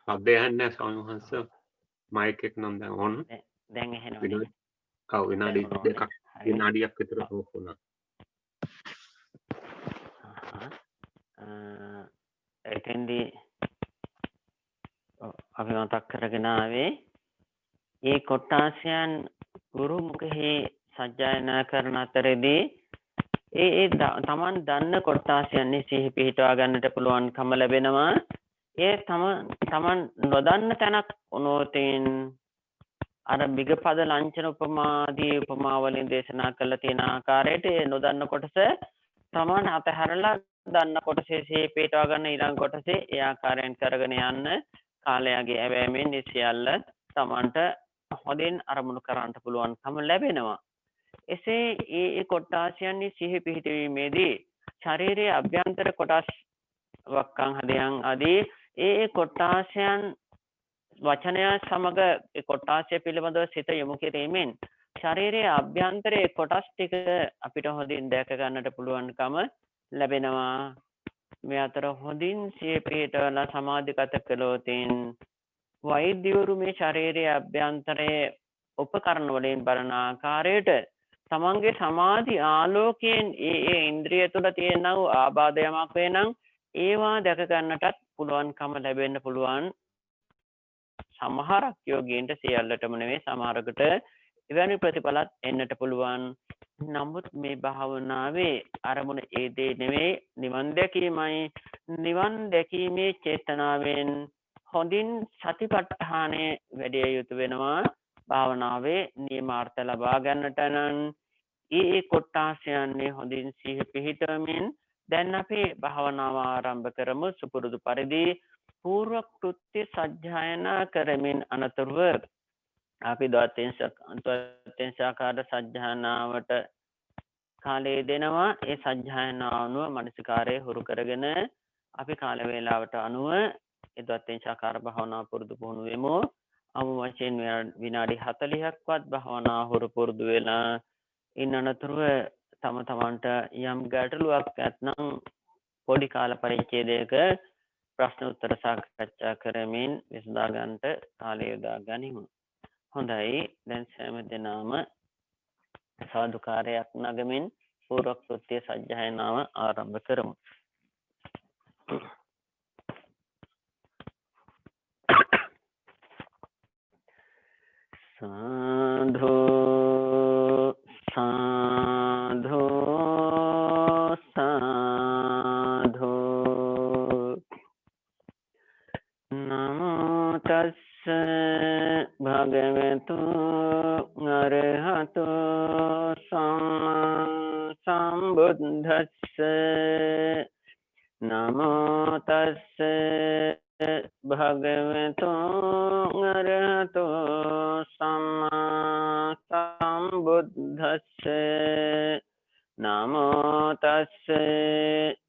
අද යන්නේ ස්වාමීන් වහන්සේ මයික් එක නම් දැන් ඔන්. දැන් ඇහෙනවා. විනාඩි දෙකක් විනාඩියක් විතර ඔෆ් වුණා. එතෙන්දී අපි මතක් කරගෙන ආවේ ඒ කොටාසයන් ගුරු මුඛෙහි සජ්ජායනා කරන අතරේදී ඒ තමන් දන්න කොටාසයන් සිහි පිහිටවා ගන්නට පුළුවන්කම ලැබෙනවා. ඒ තමන් නොදන්න තැනක් උනෝතින් අර මිගපද ලංචන උපමාදී උපමා වලින් දේශනා කළ තියෙන ආකාරයට ඒ නොදන්න කොටස තමන් අතහැරලා දන්න කොටසේ සිහි පිහිටවා ගන්න ඊළඟ කොටසේ ඒ ආකාරයෙන් කරගෙන යන්න කාලයගේ ඇවෑමෙන් සියල්ල තමන්ට හොඳින් අරමුණු කරන්නට පුළුවන්කම ලැබෙනවා. එසේ ඒ කොටාසයන් සිහි පිහිටීමේදී ශරීරයේ අභ්‍යන්තර කොටස් වක්කං හදයන් ආදී ඒ කොටාසයන් වචනය සමග කොටාසය පිළිබඳව සිත යොමු කිරීමෙන් ශරීරයේ අභ්‍යන්තරයේ කොටස් ටික අපිට හොඳින් දැක ගන්නට පුළුවන්කම ලැබෙනවා. මේ අතර හොඳින් සිහි පිහිටවලා සමාධිගත කළොතින් වෛද්‍යවරු මේ ශරීරයේ අභ්‍යන්තරයේ උපකරණ වලින් බලන ආකාරයට තමන්ගේ සමාධි ආලෝකයෙන් ඒ ඉන්ද්‍රිය තුළ තියෙන ආබාධයමක් වෙනනම් ඒවා දැක ගන්නටත් පුළුවන්කම ලැබෙන්න පුළුවන්. සමහරක් යෝගීන්ට සියල්ලටම නෙවෙයි සමහරකට එවැනි ප්‍රතිඵලත් එන්නට පුළුවන්. නමුත් මේ භාවනාවේ අරමුණ ඒ දේ නෙවෙයි නිවන් දැකීමයි. නිවන් දැකීමේ චේතනාවෙන් හොඳින් සතිපට්ඨානය වැඩි යුතු වෙනවා. භාවනාවේ නියමාර්ථ ලබා ගන්නට නම් ඒ කොටාසයන්නේ හොඳින් සිහි පිහිටවමින් දැන් අපි භාවනාව ආරම්භ කරමු. සුපුරුදු පරිදි పూర్ව කෘත්‍ය සජ්ජායනා කරමින් අනතුරුව අපි ද්වේතේශාකාර සජ්ජායනාවට කාලය දෙනවා. ඒ සජ්ජායනාව අනුව මනසිකාරය හුරු කරගෙන අපි කාල වේලාවට අනුව ඒ ද්වේතේශාකාර භාවනාව පුරුදු පුහුණු වෙමු. අමු වශයෙන් විනාඩි 40ක්වත් භාවනාව හුරු පුරුදු වෙලා ඉන්න අනතුරුව තම තමන්ට යම් ගැටලුවක් නැත්නම් පොඩි කාල පරිච්ඡේදයක ප්‍රශ්න උත්තර සාකච්ඡා කරමින් විසඳා ගන්නට කාලය යොදා ගනිමු. හොඳයි. දැන් සෑම දිනම සාදුකාරයක් නගමින් పూర్ව කෘත්‍ය සජ්ජායනාව ආරම්භ කරමු. साधु साधु साधु sambuddhassa namo tassa bhagavato arahato samma sambuddhassa namo tassa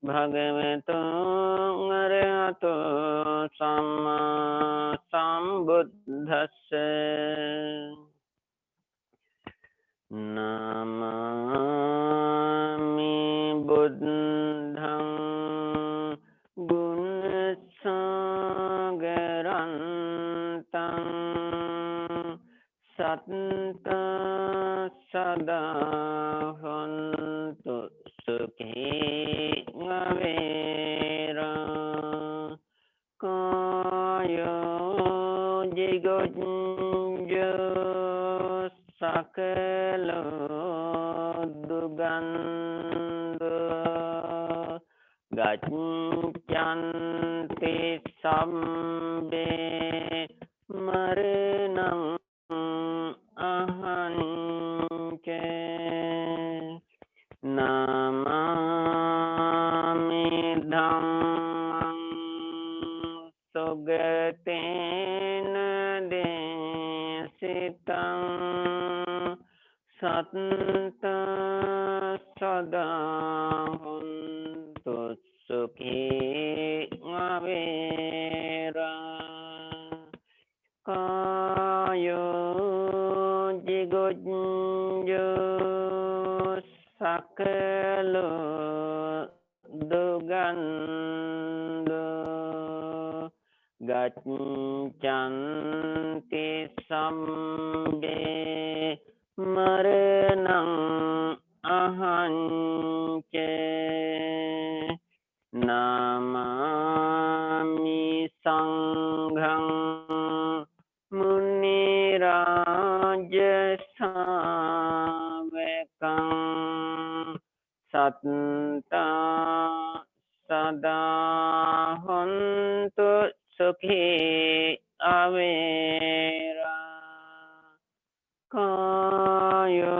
bhagavato arahato samma sambuddhassa namami buddhang gunasagarantang satta sada hontu sukhi ngavera kaya jigonjo sakala duganda gaccanti sambe marenang ahanke namami dhammang sugatena desitang satta sada hontu sukhi ngavera kaya jigonjo sakala duganda gaccanti sambe marenang ahanche namami sanghang muni raja savekang satta sada hontu sukhi avera kaya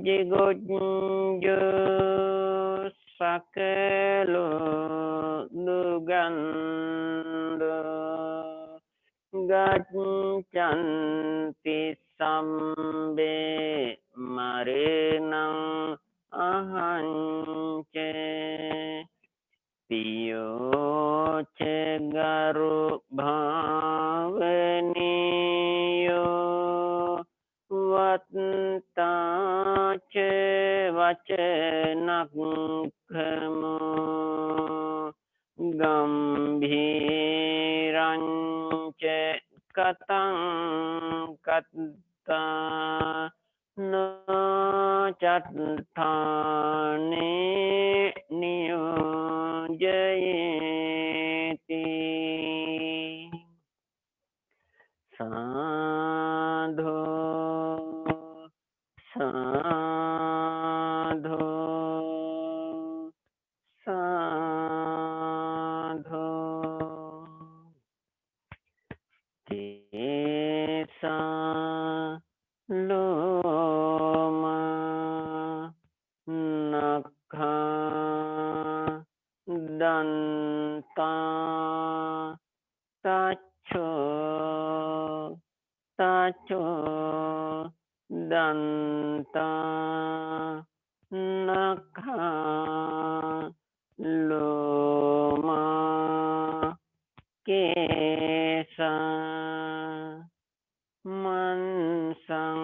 jigonjo sakala duganda gaccanti sambe marenang ahanche piyo cegaru bhavaniyo vatta ce vacanak khamo gambhiranche katang katta na chattane niyojayeti sadhu sadhu sadhu tesa loma nakha danta tacho tacho danta nakha loma kesa mansang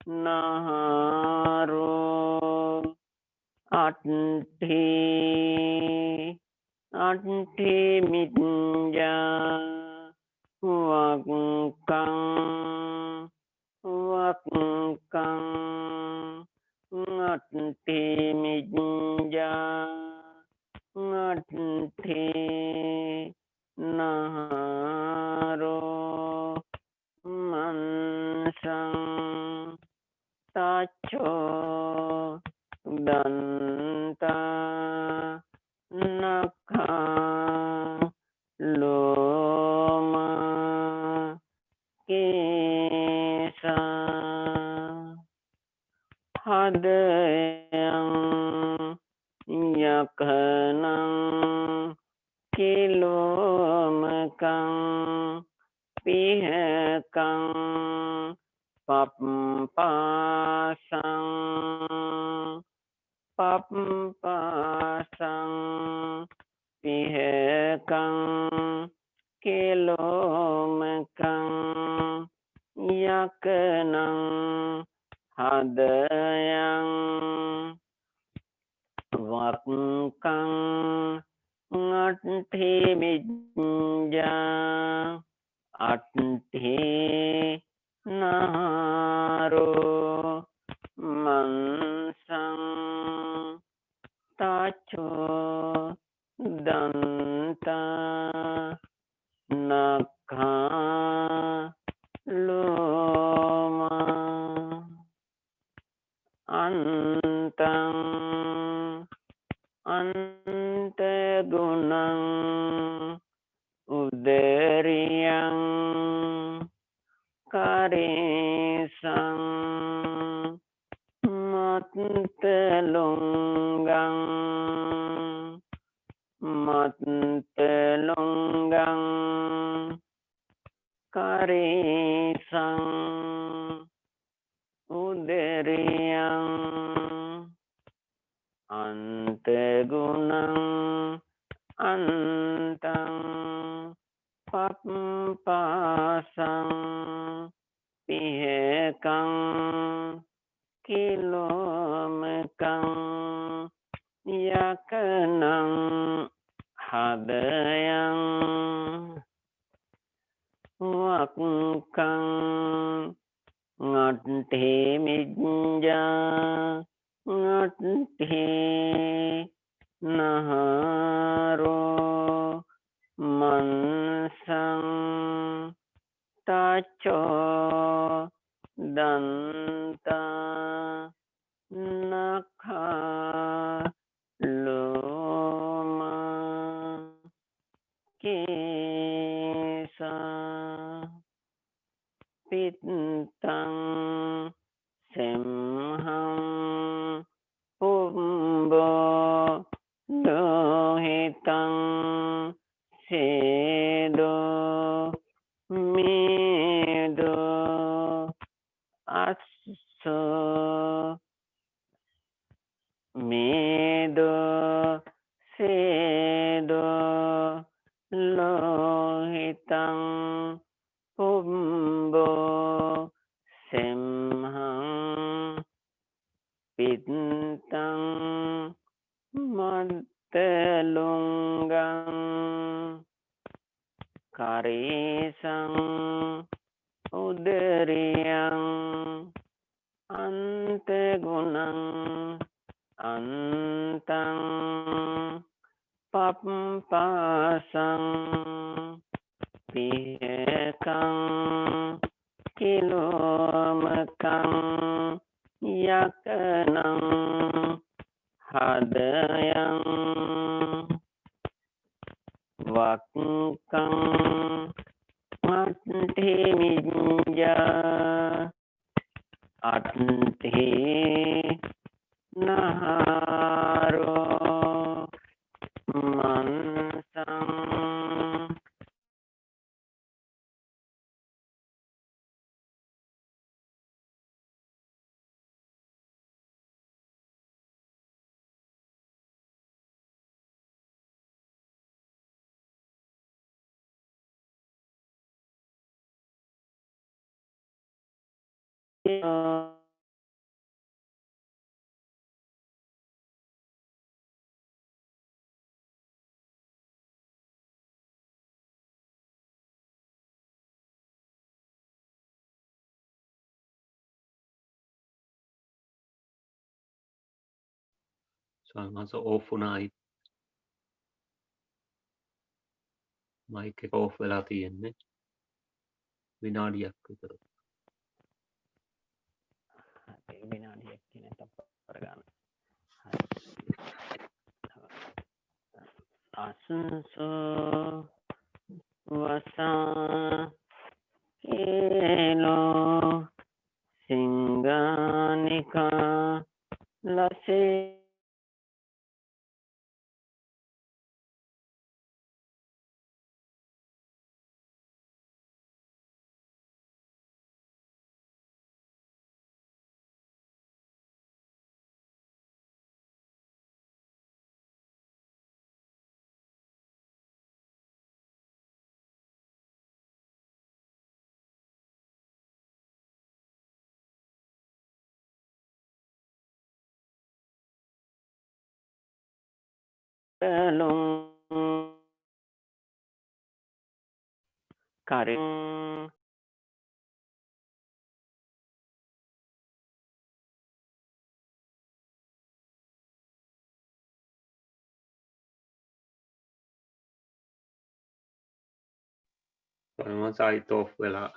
naharo Ati mitja wakang ngati mitja ngati naharo mansang tacho danta nakha loma kesa hadayang යකනං කිලෝමකං පිහකං පප්පාසං පප්පාසං පිහකං කිලෝමකං යකනං හදයං වක්කං අට්ඨි මිජ්ජා අට්ඨි නාරෝ මන්සං තාචෝ දන්තා නඛා ලෝමා අන්තං අන්තගුණං උදරියං කරේසං මත්තලොංගං මත්තලොංගං කරේසං උදරියං අන්තගුණං අන්තං පප්පාසං පිහකං කිලෝමකං යකනං හදයං වක්කං අට්ඨි මිජ්ජා අට්ඨි නහරෝ මන්සං තාචෝ දන්තා නඛා ලෝමා කේසා පිත්තං සෙම්හං පුම්බෝ දෝහිතං සේදෝ මේදෝ අස්සෝ මේදෝ සේදෝ ලෝහිතං පුම්බෝ සෙම්හං පිත්තං මත්තලුංගං කරේසං උදරියං අන්තගුණං අන්තං පප්පාසං පිහකං කිලෝමකං යකනං හදයං වක්කං අට්ඨි මිජ්ජා අට්ඨි නහරෝ මන්සං සමහස off වුණායි mic එක off වෙලා තියෙන්නේ විනාඩියක් විතර විනාඩියක් කියන තප්පර ගන්න අසංසෝ වසා ඒනෝ සිංගානිකා ලසේ pelung karing ස්වාමීන් වහන්සේ ආයිත් ඔෆ් වෙලා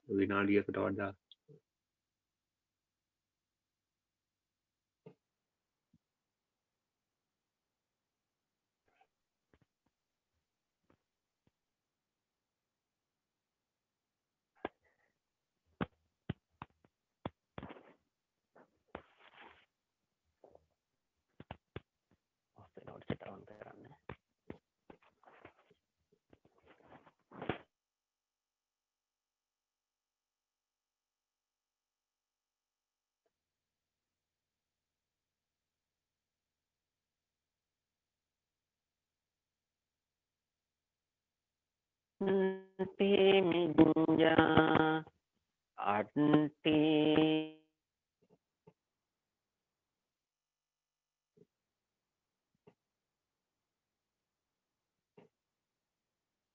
විනාඩියකට වඩා note cetawan කරන්න Minja Anti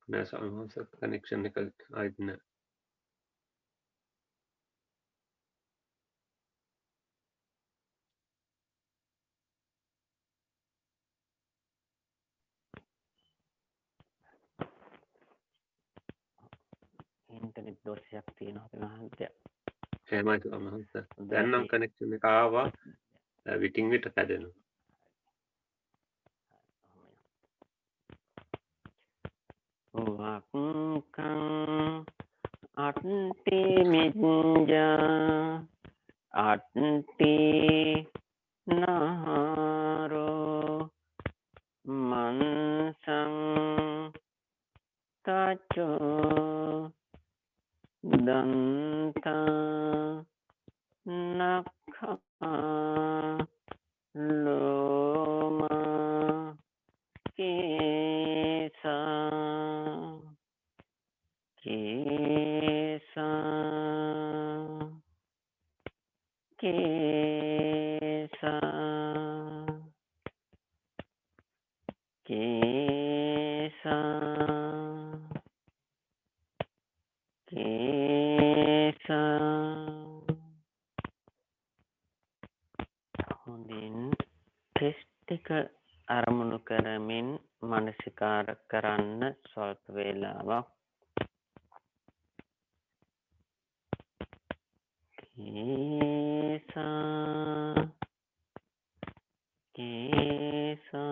නෑ ස්වාමීන් වහන්සේ කනෙක්ෂන් එක ආයිත් නෑ internet දෝෂයක් තියෙනවා අපේ මහන්තය එහෙමයි ස්වාමීන් වහන්සේ දැන් නම් කනෙක්ෂන් එක ආවා විටින් විට කැඩෙනවා Wakang Ati Minja Ati Naharo Mansang Tacho Danta Nakha Loma Kesa Kesa Kesa Kesa Kesa හොඳින් ටෙස්ට් එක අරමුණු කරමින් මානසිකාර කරන්න ස්වල්ප වේලාවක් Kesa Kesa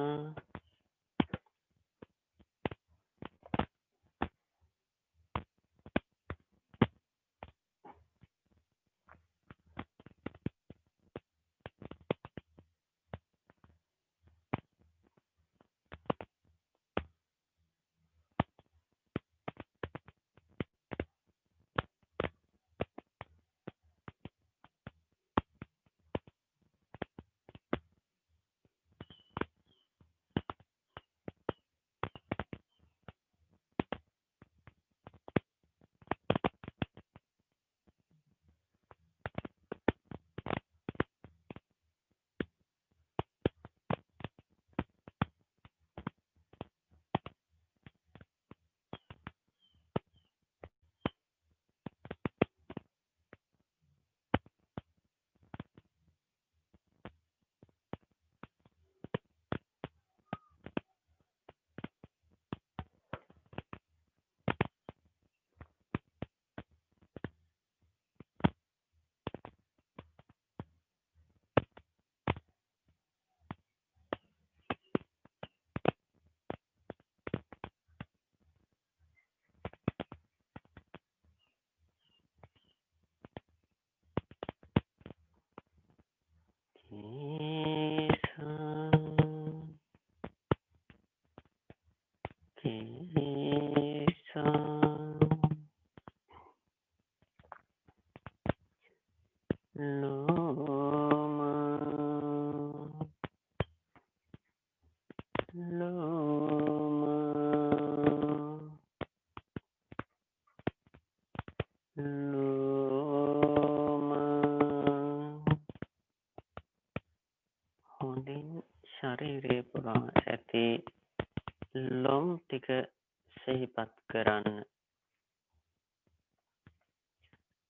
හොඳින් ශරීරය පුරා ඇත ඇති ලොම් ටික සිහිපත් කරන්න.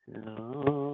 ලෝම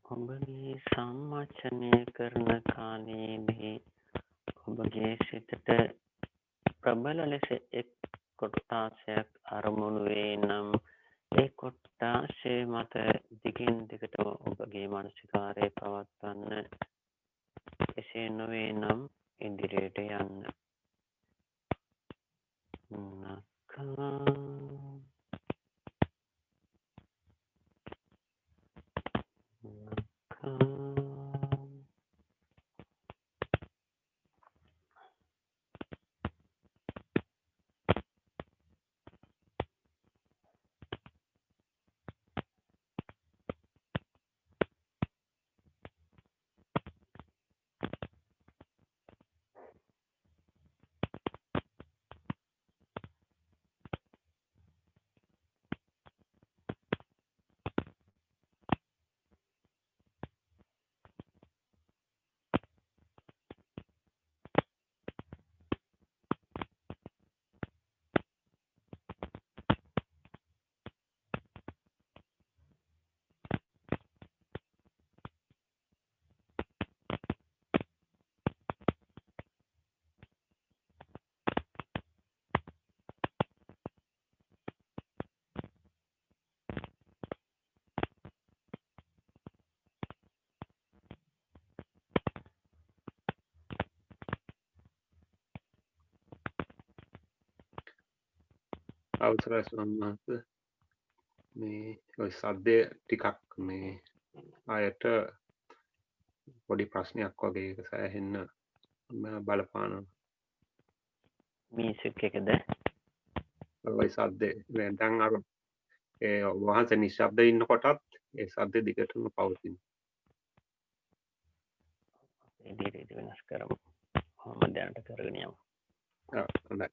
ඔබගේ සම්මර්ෂණය කරන කාලයේදී ඔබගේ සිතට ප්‍රබල ලෙස එක් කොට්ටාසයක් අරමුණු වේ නම් ඒ කොට්ටාසය මත දිගින් දිගටම ඔබගේ මානසිකාරය පවත්වන්න. එසේ නොවේ නම් ඉදිරියට යන්න. අවසරයි ස්වාමීන් වහන්සේ. මේ ඔය සද්දේ ටිකක් මේ ආයට පොඩි ප්‍රශ්නයක් වගේ ඒක සෑහෙන්න බලපානවා. මියුසික් එකද? ඔය සද්දේ දැන් අර ඒ වහන්සේ නිශ්ශබ්ද ඉන්නකොටත් ඒ සද්දේ දිගටම පවතින. ඉදිරියට වෙනස් කරමු. මම දැනට කරගෙන යමු. හොඳයි.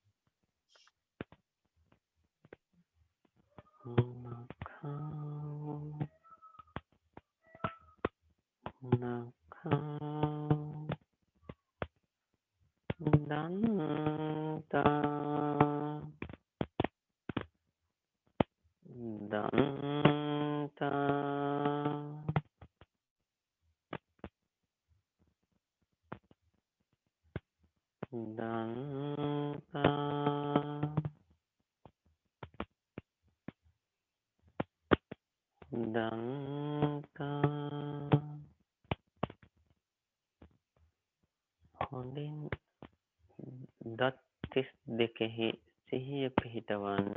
හොඳින් දත් 32 සිහිය පිහිටවන්න.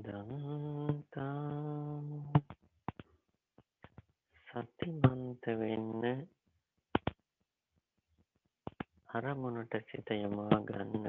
දන්තා සතිමන්ත වෙන්න අරමුණට සිත යොමා ගන්න.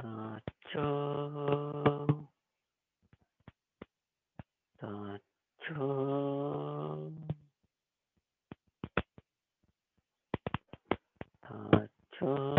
tacho tacho tacho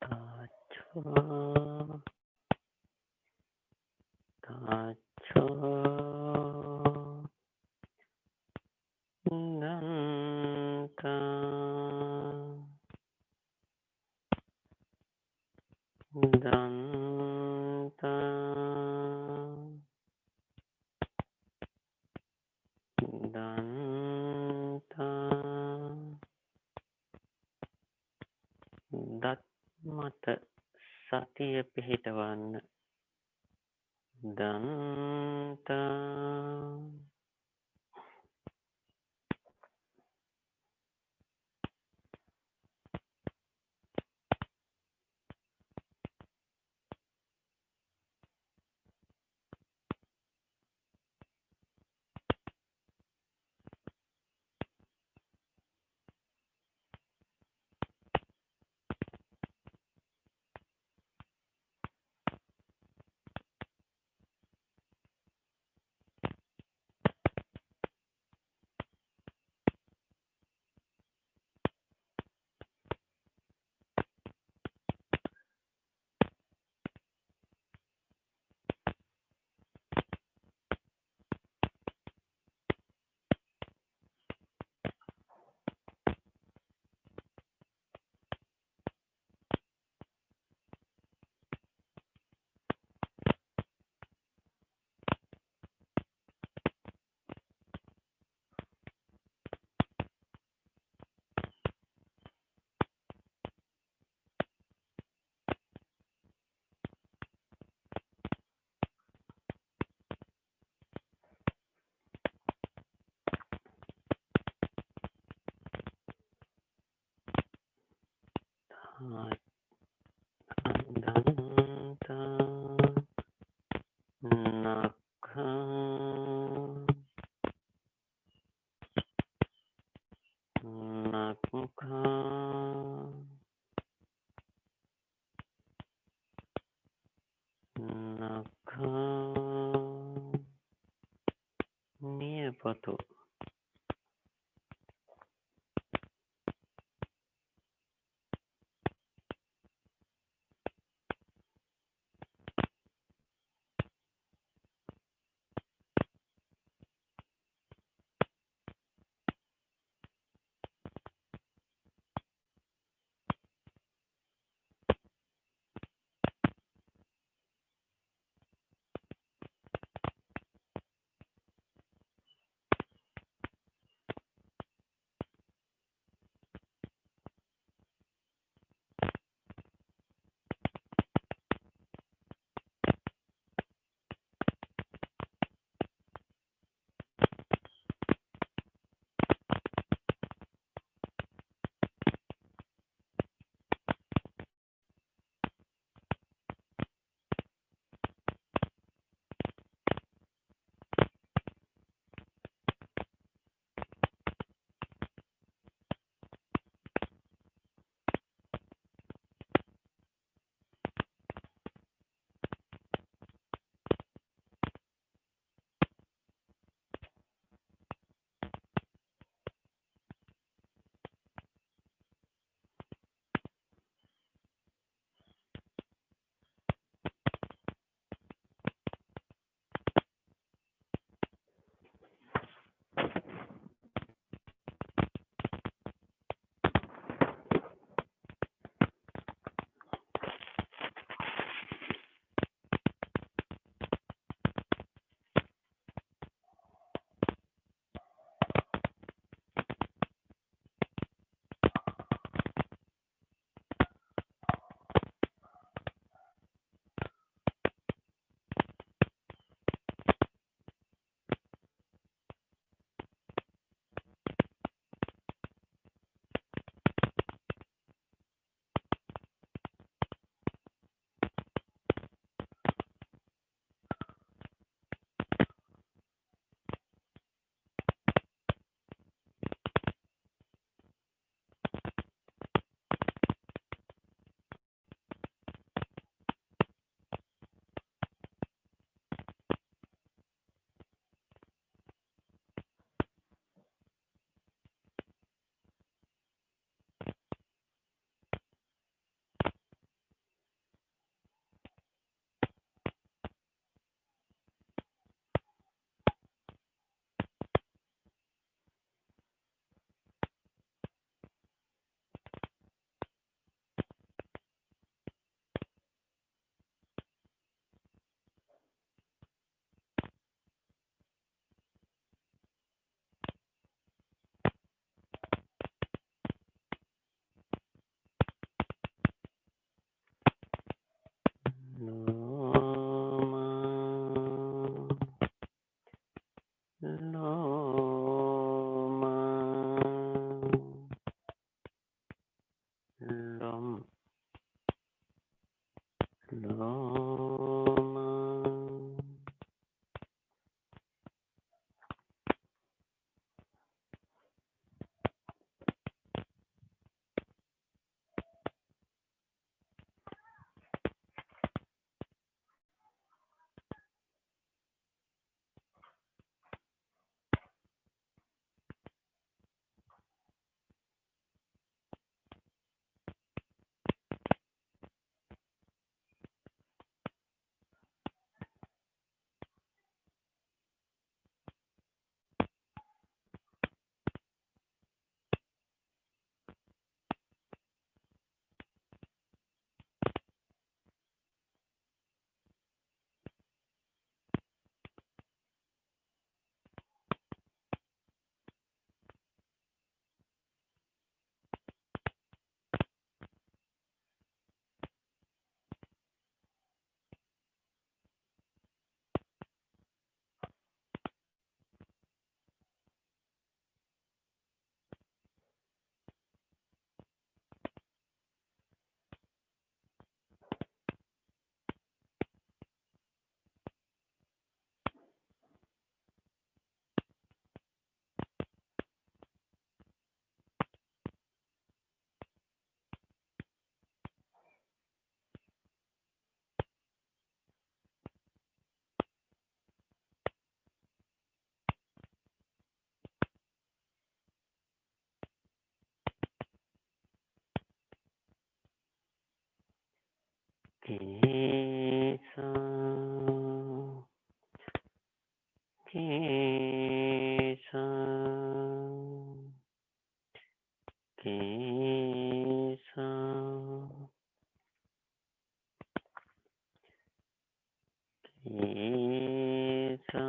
tacho tacho danta danta danta dat මත සතිය පිහිටවන්න දන්ත Niepatu. Kesa Kesa Kesa Kesa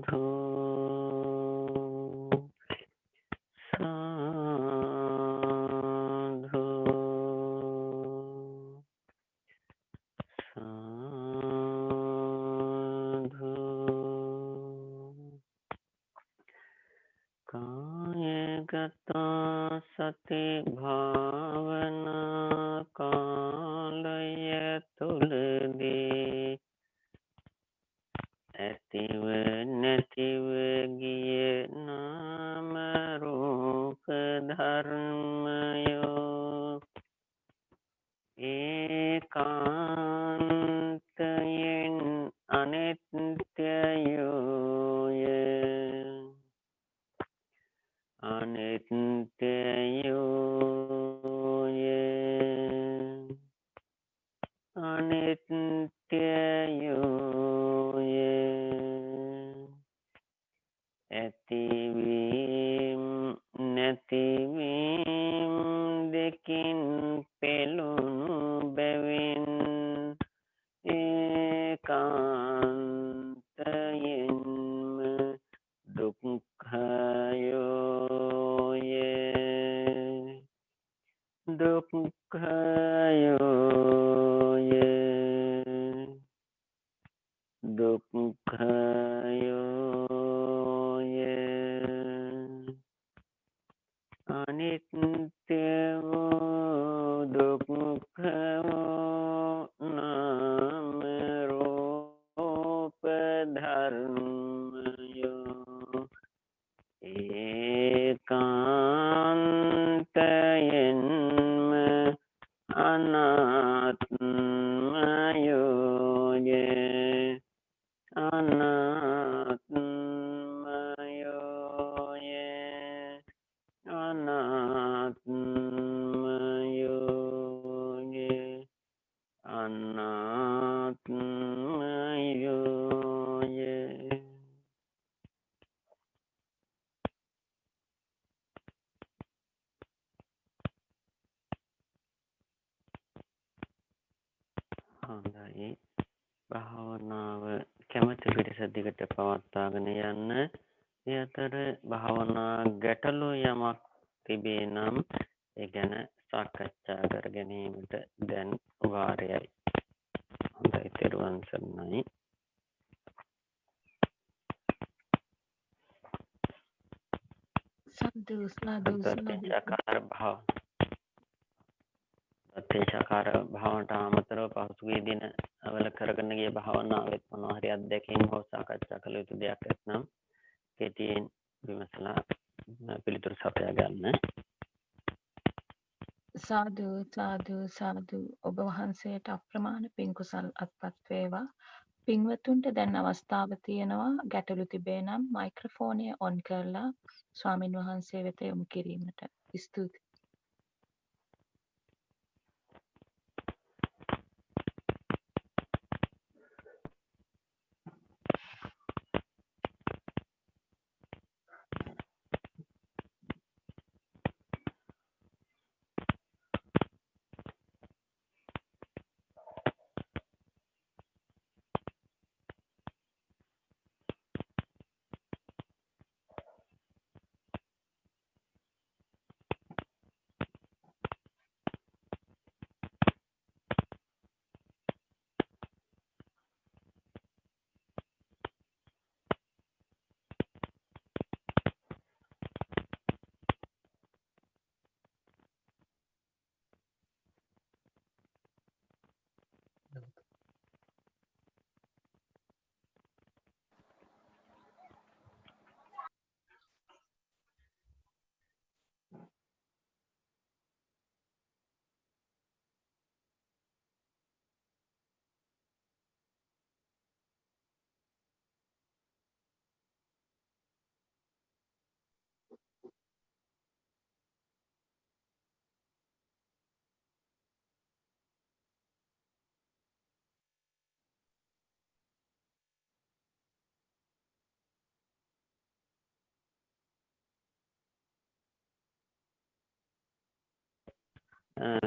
Sadhu Sadhu Sadhu Kayagata Sati Bhavana Kalaya Tuladi ඇතිව නැතිව ගිය නාම රූප ධර්මයෝ ඒකාන්තයෙන් අනිත්‍යයෝය අනිත්‍යයෝය අනිත්‍යයෝය ඇතිවීම නැතිවීම දෙකින් පෙළුණු බැවින් ඒකාන්තයෙන්ම දුක්ඛයෝය දුක්ඛයෝය දුක්ඛයෝය අනිත්‍යෝ දුක්ඛෝ නාම රූප ධර්මයෝ ඒකාන්තයෙන්ම අනාත්මයෝය අනාත්මයෝය අනාත්මයෝය අනාත්මයෝය හොඳයි භාවනාව කැමති පිරිස දිගට පවත්වාගෙන යන්න. ඒ අතර භාවනා ගැටලු යමක් තිබේ නම් ඒ ගැන සාකච්ඡා කර ගැනීමට දැන් වාරයයි. හොඳයි තෙරුවන් සරණයි. සද්දු සාදු සත්‍යචාකාර භාව සත්‍යචාකාර භාවනට අමතරව පහසුගිය දින අවල කරගෙන ගිය භාවනාවෙත් මොනවා හරි අත්දැකීම් හෝ සාකච්ඡා කළ යුතු දෙයක් නැත්නම් කෙටියෙන් විමසලා පිළිතුරු සපයා ගන්න. සාදු සාදු සාදු ඔබ වහන්සේට අප්‍රමාණ පින් කුසල් අත්පත් වේවා. පින්වතුන්ට දැන් අවස්ථාව තියෙනවා ගැටලු තිබේ නම් මයික්‍රොෆෝනය ඔන් කරලා ස්වාමින් වහන්සේ වෙත යොමු කිරීමට. ස්තුතියි.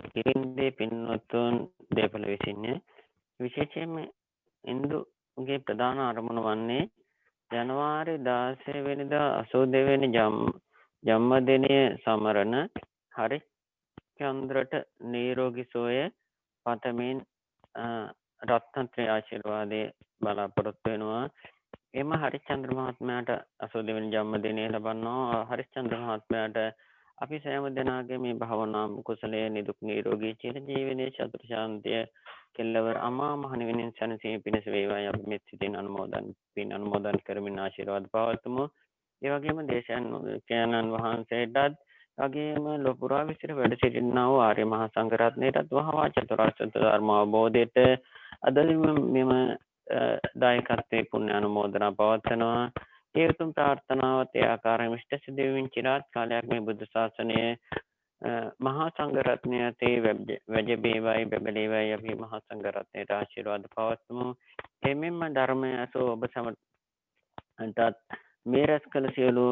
කිරින්දේ පින්වත්තුන් දේපල විසින්ය. විශේෂයෙන්ම ඉන්දුගේ ප්‍රධාන අරමුණ වන්නේ ජනවාරි 16 වෙනිදා 82 වෙනි ජන්මදිනය සමරන හරිචන්ද්‍රට නිරෝගී සුවය පතමින් රත්නත්‍රි ආශිර්වාදයේ බලාපොරොත්තු වෙනවා. එම හරිචන්ද්‍ර මහත්මයාට 82 වෙනි ජන්මදිනය ලබනවා. හරිචන්ද්‍ර මහත්මයාට අපි සෑම දෙනාගේ මේ භාවනා කුසලයේ නිදුක් නිරෝගී චිරජීවනයේ චතුර් ශාන්තිය කෙල්ලවර අමා මහ නිවනින් සැනසීම පිණිස වේවායි අපි මෙත් සිතින් අනුමෝදන් කරමින් ආශිර්වාද පවතුමු. ඒ වගේම දේශයන්න් වහන්සේටත් වගේම ලොපුරා විසිර වැඩ සිටිනා වූ ආර්ය මහා සංඝරත්නයටත් වහවා චතුරාර්ය සත්‍ය ධර්ම අවබෝධයට අද මෙම දායකත්වයේ පුණ්‍ය අනුමෝදනා පවත්වනවා. ඒ උතුම් ප්‍රාර්ථනාවත් ඒ ආකාරයෙන් ඉෂ්ට සිදු වෙමින් චිරාත් කාලයක් මේ බුද්ධ ශාසනයේ මහා සංඝරත්නය තේ වැජබේවයි බබලේවයි අපි මහා සංඝරත්නයට ආශිර්වාද පවත්වමු. එමෙන්ම ධර්මය අසෝ ඔබ සමටත් මේ රැස් කළ සියලු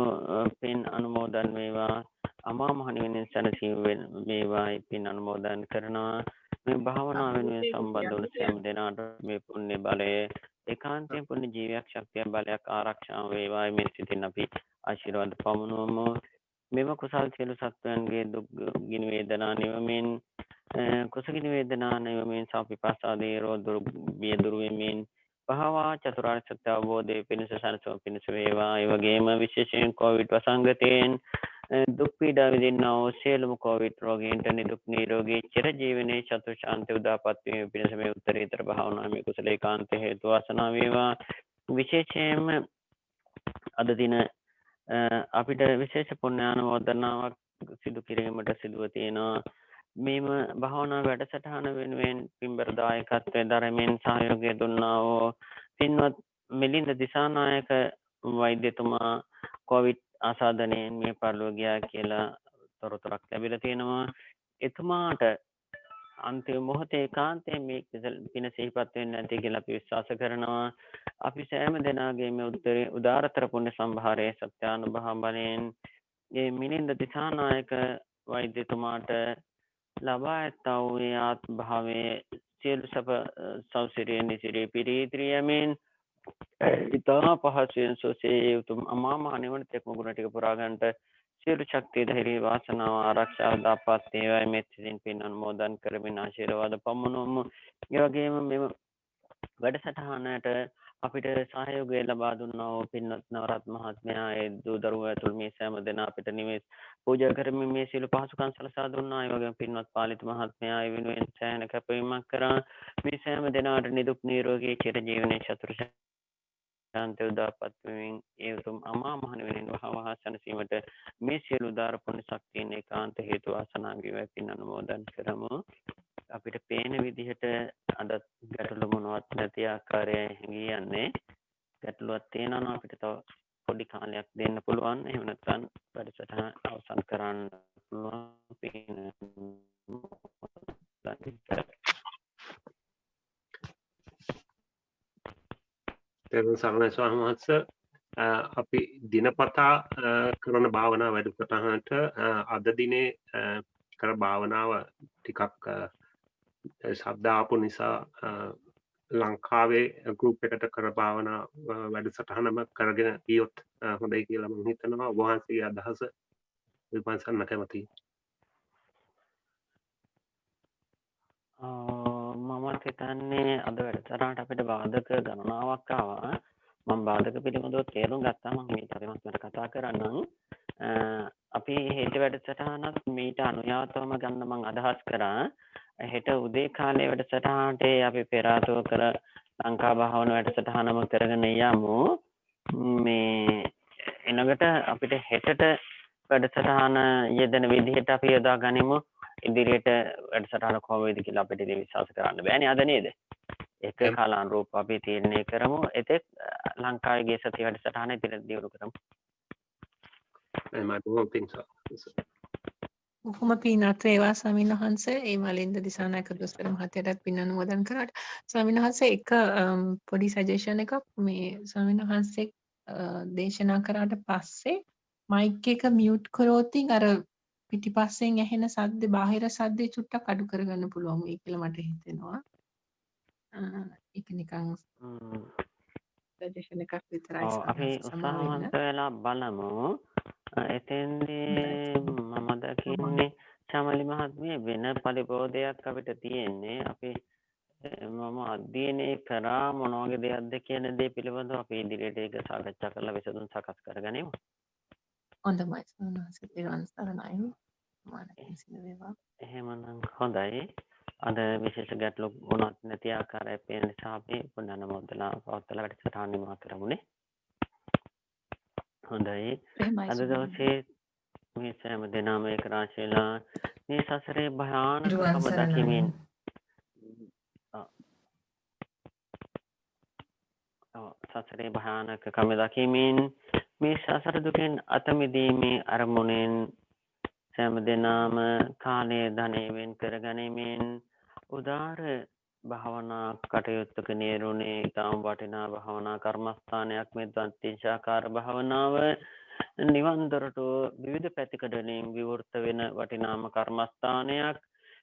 පින් අනුමෝදන් වේවා. අමා මහ නිවනින් සැනසීම වේවායි පින් අනුමෝදන් කරනවා. මේ භාවනාව වෙනුවෙන් සම්බන්ධ වන සෑම දෙනාට මේ පුණ්‍ය බලය ඒකාන්තයෙන් පුණ්‍ය ජීවියක් ශක්තිය බලයක් ආරක්ෂාව වේවායි මේ සිතින් අපි ආශිර්වාද පමුණුවමු. මෙම කුසල් සියලු සත්වයන්ගේ දුක් ගිනි වේදනා නිවමින් කුසගිනි වේදනා නිවමින් සාපිපාසාදී රෝධ බිය දුරු වෙමින් භාවා චතුරාර්ය සත්‍ය අවබෝධයේ පිණිස සැනසීම පිණිස වේවා. ඒ වගේම විශේෂයෙන් කොවිඩ් වසංගතයෙන් දුක් පීඩා විඳින්නා වූ සියලුම කොවිඩ් රෝගීන්ට නිදුක් නිරෝගී චිරජීවනයේ චතුර් ශාන්ති උදාපත් වීම පිණිස මේ උත්තරීතර භාවනාවේ කුසල ඒකාන්ත හේතු වාසනා වේවා. විශේෂයෙන්ම අද දින අපිට විශේෂ පුණ්‍යානුමෝදනාවක් සිදු කිරීමට සිදුව තියෙනවා. මේම භාවනා වැඩසටහන වෙනුවෙන් පින්බර දායකත්වයේ දරමින් සහයෝගය දුන්නා වූ පින්වත් මිලින්ද දිසානායක වෛද්‍යතුමා කොවිඩ් ආසාදනයෙන් මේ පරිලෝක ගියා කියලා තොරතුරක් ලැබිලා තියෙනවා. එතුමාට අන්තිම මොහොතේ ඒකාන්තයෙන් මේ පින සිහිපත් වෙන්නේ නැති කියලා අපි විශ්වාස කරනවා. අපි සෑම දෙනාගේ මේ උදාරතර පුණ්‍ය සම්භාරයේ සත්‍යානුභව බලයෙන් මේ මිලින්ද දිසානායක වෛද්‍යතුමාට ලබා ඇත්තා වූ ආත්ම භාවයේ සියලු සප සෞසිරිය නිසිරේ පිරිත්‍රියමෙන් ඉතා පහසුවෙන් සෝසේ උතුම් අමා මහ නිවන තෙක් මුගුණ ටික පුරා ගන්නට සියලු ශක්තිය ධෛර්ය වාසනාව ආරක්ෂාව දාපත් වේවායි මෙත්සිතින් පින් අනුමෝදන් කරමින් ආශිර්වාද පමුණුවමු. ඒ වගේම මෙම වැඩසටහනට අපිට සහයෝගය ලබා දුන්නා වූ පින්වත් නවරත් මහත්මයා ඒ දූ දරුවෝ ඇතුළු මේ සෑම දෙනා අපිට නිවෙස් පූජා කරමින් මේ සියලු පහසුකම් සලසා දුන්නා. ඒ වගේම පින්වත් පාලිත මහත්මයා ඒ වෙනුවෙන් සෑහෙන කැපවීමක් කරා. මේ සෑම දෙනාට නිදුක් නිරෝගී චිරජීවනයේ චතුරු ශාන්ති උදාපත් වෙමින් ඒ උතුම් අමා මහ නිවනින් වහවහ සැනසීමට මේ සියලු උදාර පුණ්‍ය ශක්තියන් ඒකාන්ත හේතු වාසනා වේවා පින් අනුමෝදන් කරමු. අපිට පේන විදිහට අද ගැටලු මොනවත් නැති ආකාරයේ හැඟී යන්නේ. ගැටලුවක් තියෙනවා නම් අපිට තව පොඩි කාලයක් දෙන්න පුළුවන්. එහෙම නැත්නම් වැඩසටහන අවසන් කරන්න පුළුවන්. තෙරුවන් සරණයි ස්වාමීන් වහන්සේ. අපි දිනපතා කරන භාවනා වැඩසටහනට අද දිනේ කර භාවනාව ටිකක් ශබ්ද ආපු නිසා ලංකාවේ ගෲප් එකට කර භාවනා වැඩසටහනම කරගෙන ගියොත් හොඳයි කියලා මම හිතනවා. ඔබ වහන්සේගේ අදහස විමසන්න කැමතියි. මම හිතන්නේ අද වැඩසටහනට අපිට බාධක ගණනාවක් ආවා. මම බාධක පිළිබඳව තේරුම් ගත්තා. මම මේ තරමට කතා කරන්නම්. අපි හෙට වැඩසටහනත් මීට අනුයාතවම ගන්න මම අදහස් කරා. හෙට උදේ කාලේ වැඩසටහනට අපි පෙර ආතුව කර ලංකා භාවන වැඩසටහනම කරගෙන යමු. මේ එනකට අපිට හෙටට වැඩසටහන යෙදෙන විදිහට අපි යොදා ගනිමු. ඉදිරියට වැඩසටහන කොහොම වේද කියලා අපිට ඉතින් විශ්වාස කරන්න බෑනේ අද නේද? ඒක කාලානුරූප අපි තීරණය කරමු. එතෙක් ලංකාවේ ගේ සතිය වැඩසටහන ඉදිරියට දියුණු කරමු. I don't think so. බොහොම පින්වත් වේවා ස්වාමීන් වහන්සේ. ඒ මලින්ද දිසානායක දොස්තර මහත්තයාටත් පින් අනුමෝදන් කරාට. ස්වාමීන් වහන්සේ එක පොඩි සජෙෂන් එකක් මේ ස්වාමීන් වහන්සේ දේශනා කරාට පස්සේ මයික් එක මියුට් කරෝතින් අර පිටිපස්සෙන් ඇහෙන සද්ද බාහිර සද්දේ චුට්ටක් අඩු කරගන්න පුළුවන් වෙයි කියලා මට හිතෙනවා. ඒක නිකන් සජෙෂන් එකක් විතරයි. අපි උත්සාහවන්ත වෙලා බලමු. එතෙන්දී මම දකින්නේ චමලි මහත්මිය වෙන පරිබෝධයක් අපිට තියෙන්නේ. අපි මම අධ්‍යයනය කරා මොන වගේ දෙයක්ද කියන දේ පිළිබඳව අපි ඉදිරියට ඒක සාකච්ඡා කරලා විසඳුම් සකස් කරගනිමු. හොඳයි ස්වාමීන් පිරුවන් සරණයි. මානසික වේවා. එහෙමනම් හොඳයි. අද විශේෂ ගැටලු වුණත් නැති ආකාරය පේන නිසා අපි පුණ්‍යනමෝදලා පවත්වලා වැඩසටහන නිමා කරමුනේ. හොඳයි. අද දවසේ මේ සෑම දෙනාම ඒක රාශියලා මේ සසරේ භයානකම දකිමින් සසරේ භයානකකම දකිමින් මේ සසර දුකෙන් අත මිදීමේ අරමුණෙන් සෑම දෙනාම කාලය ධනය වෙන් කරගැනීමෙන් උදාර භාවනා කටයුත්තක නියරුණේ ඊටම වටිනා භාවනා කර්මස්ථානයක් මේ ද්වන්තිශාකාර භාවනාව නිවන් දොරටු විවිධ පැතිකඩවලින් විවෘත වෙන වටිනාම කර්මස්ථානයක්.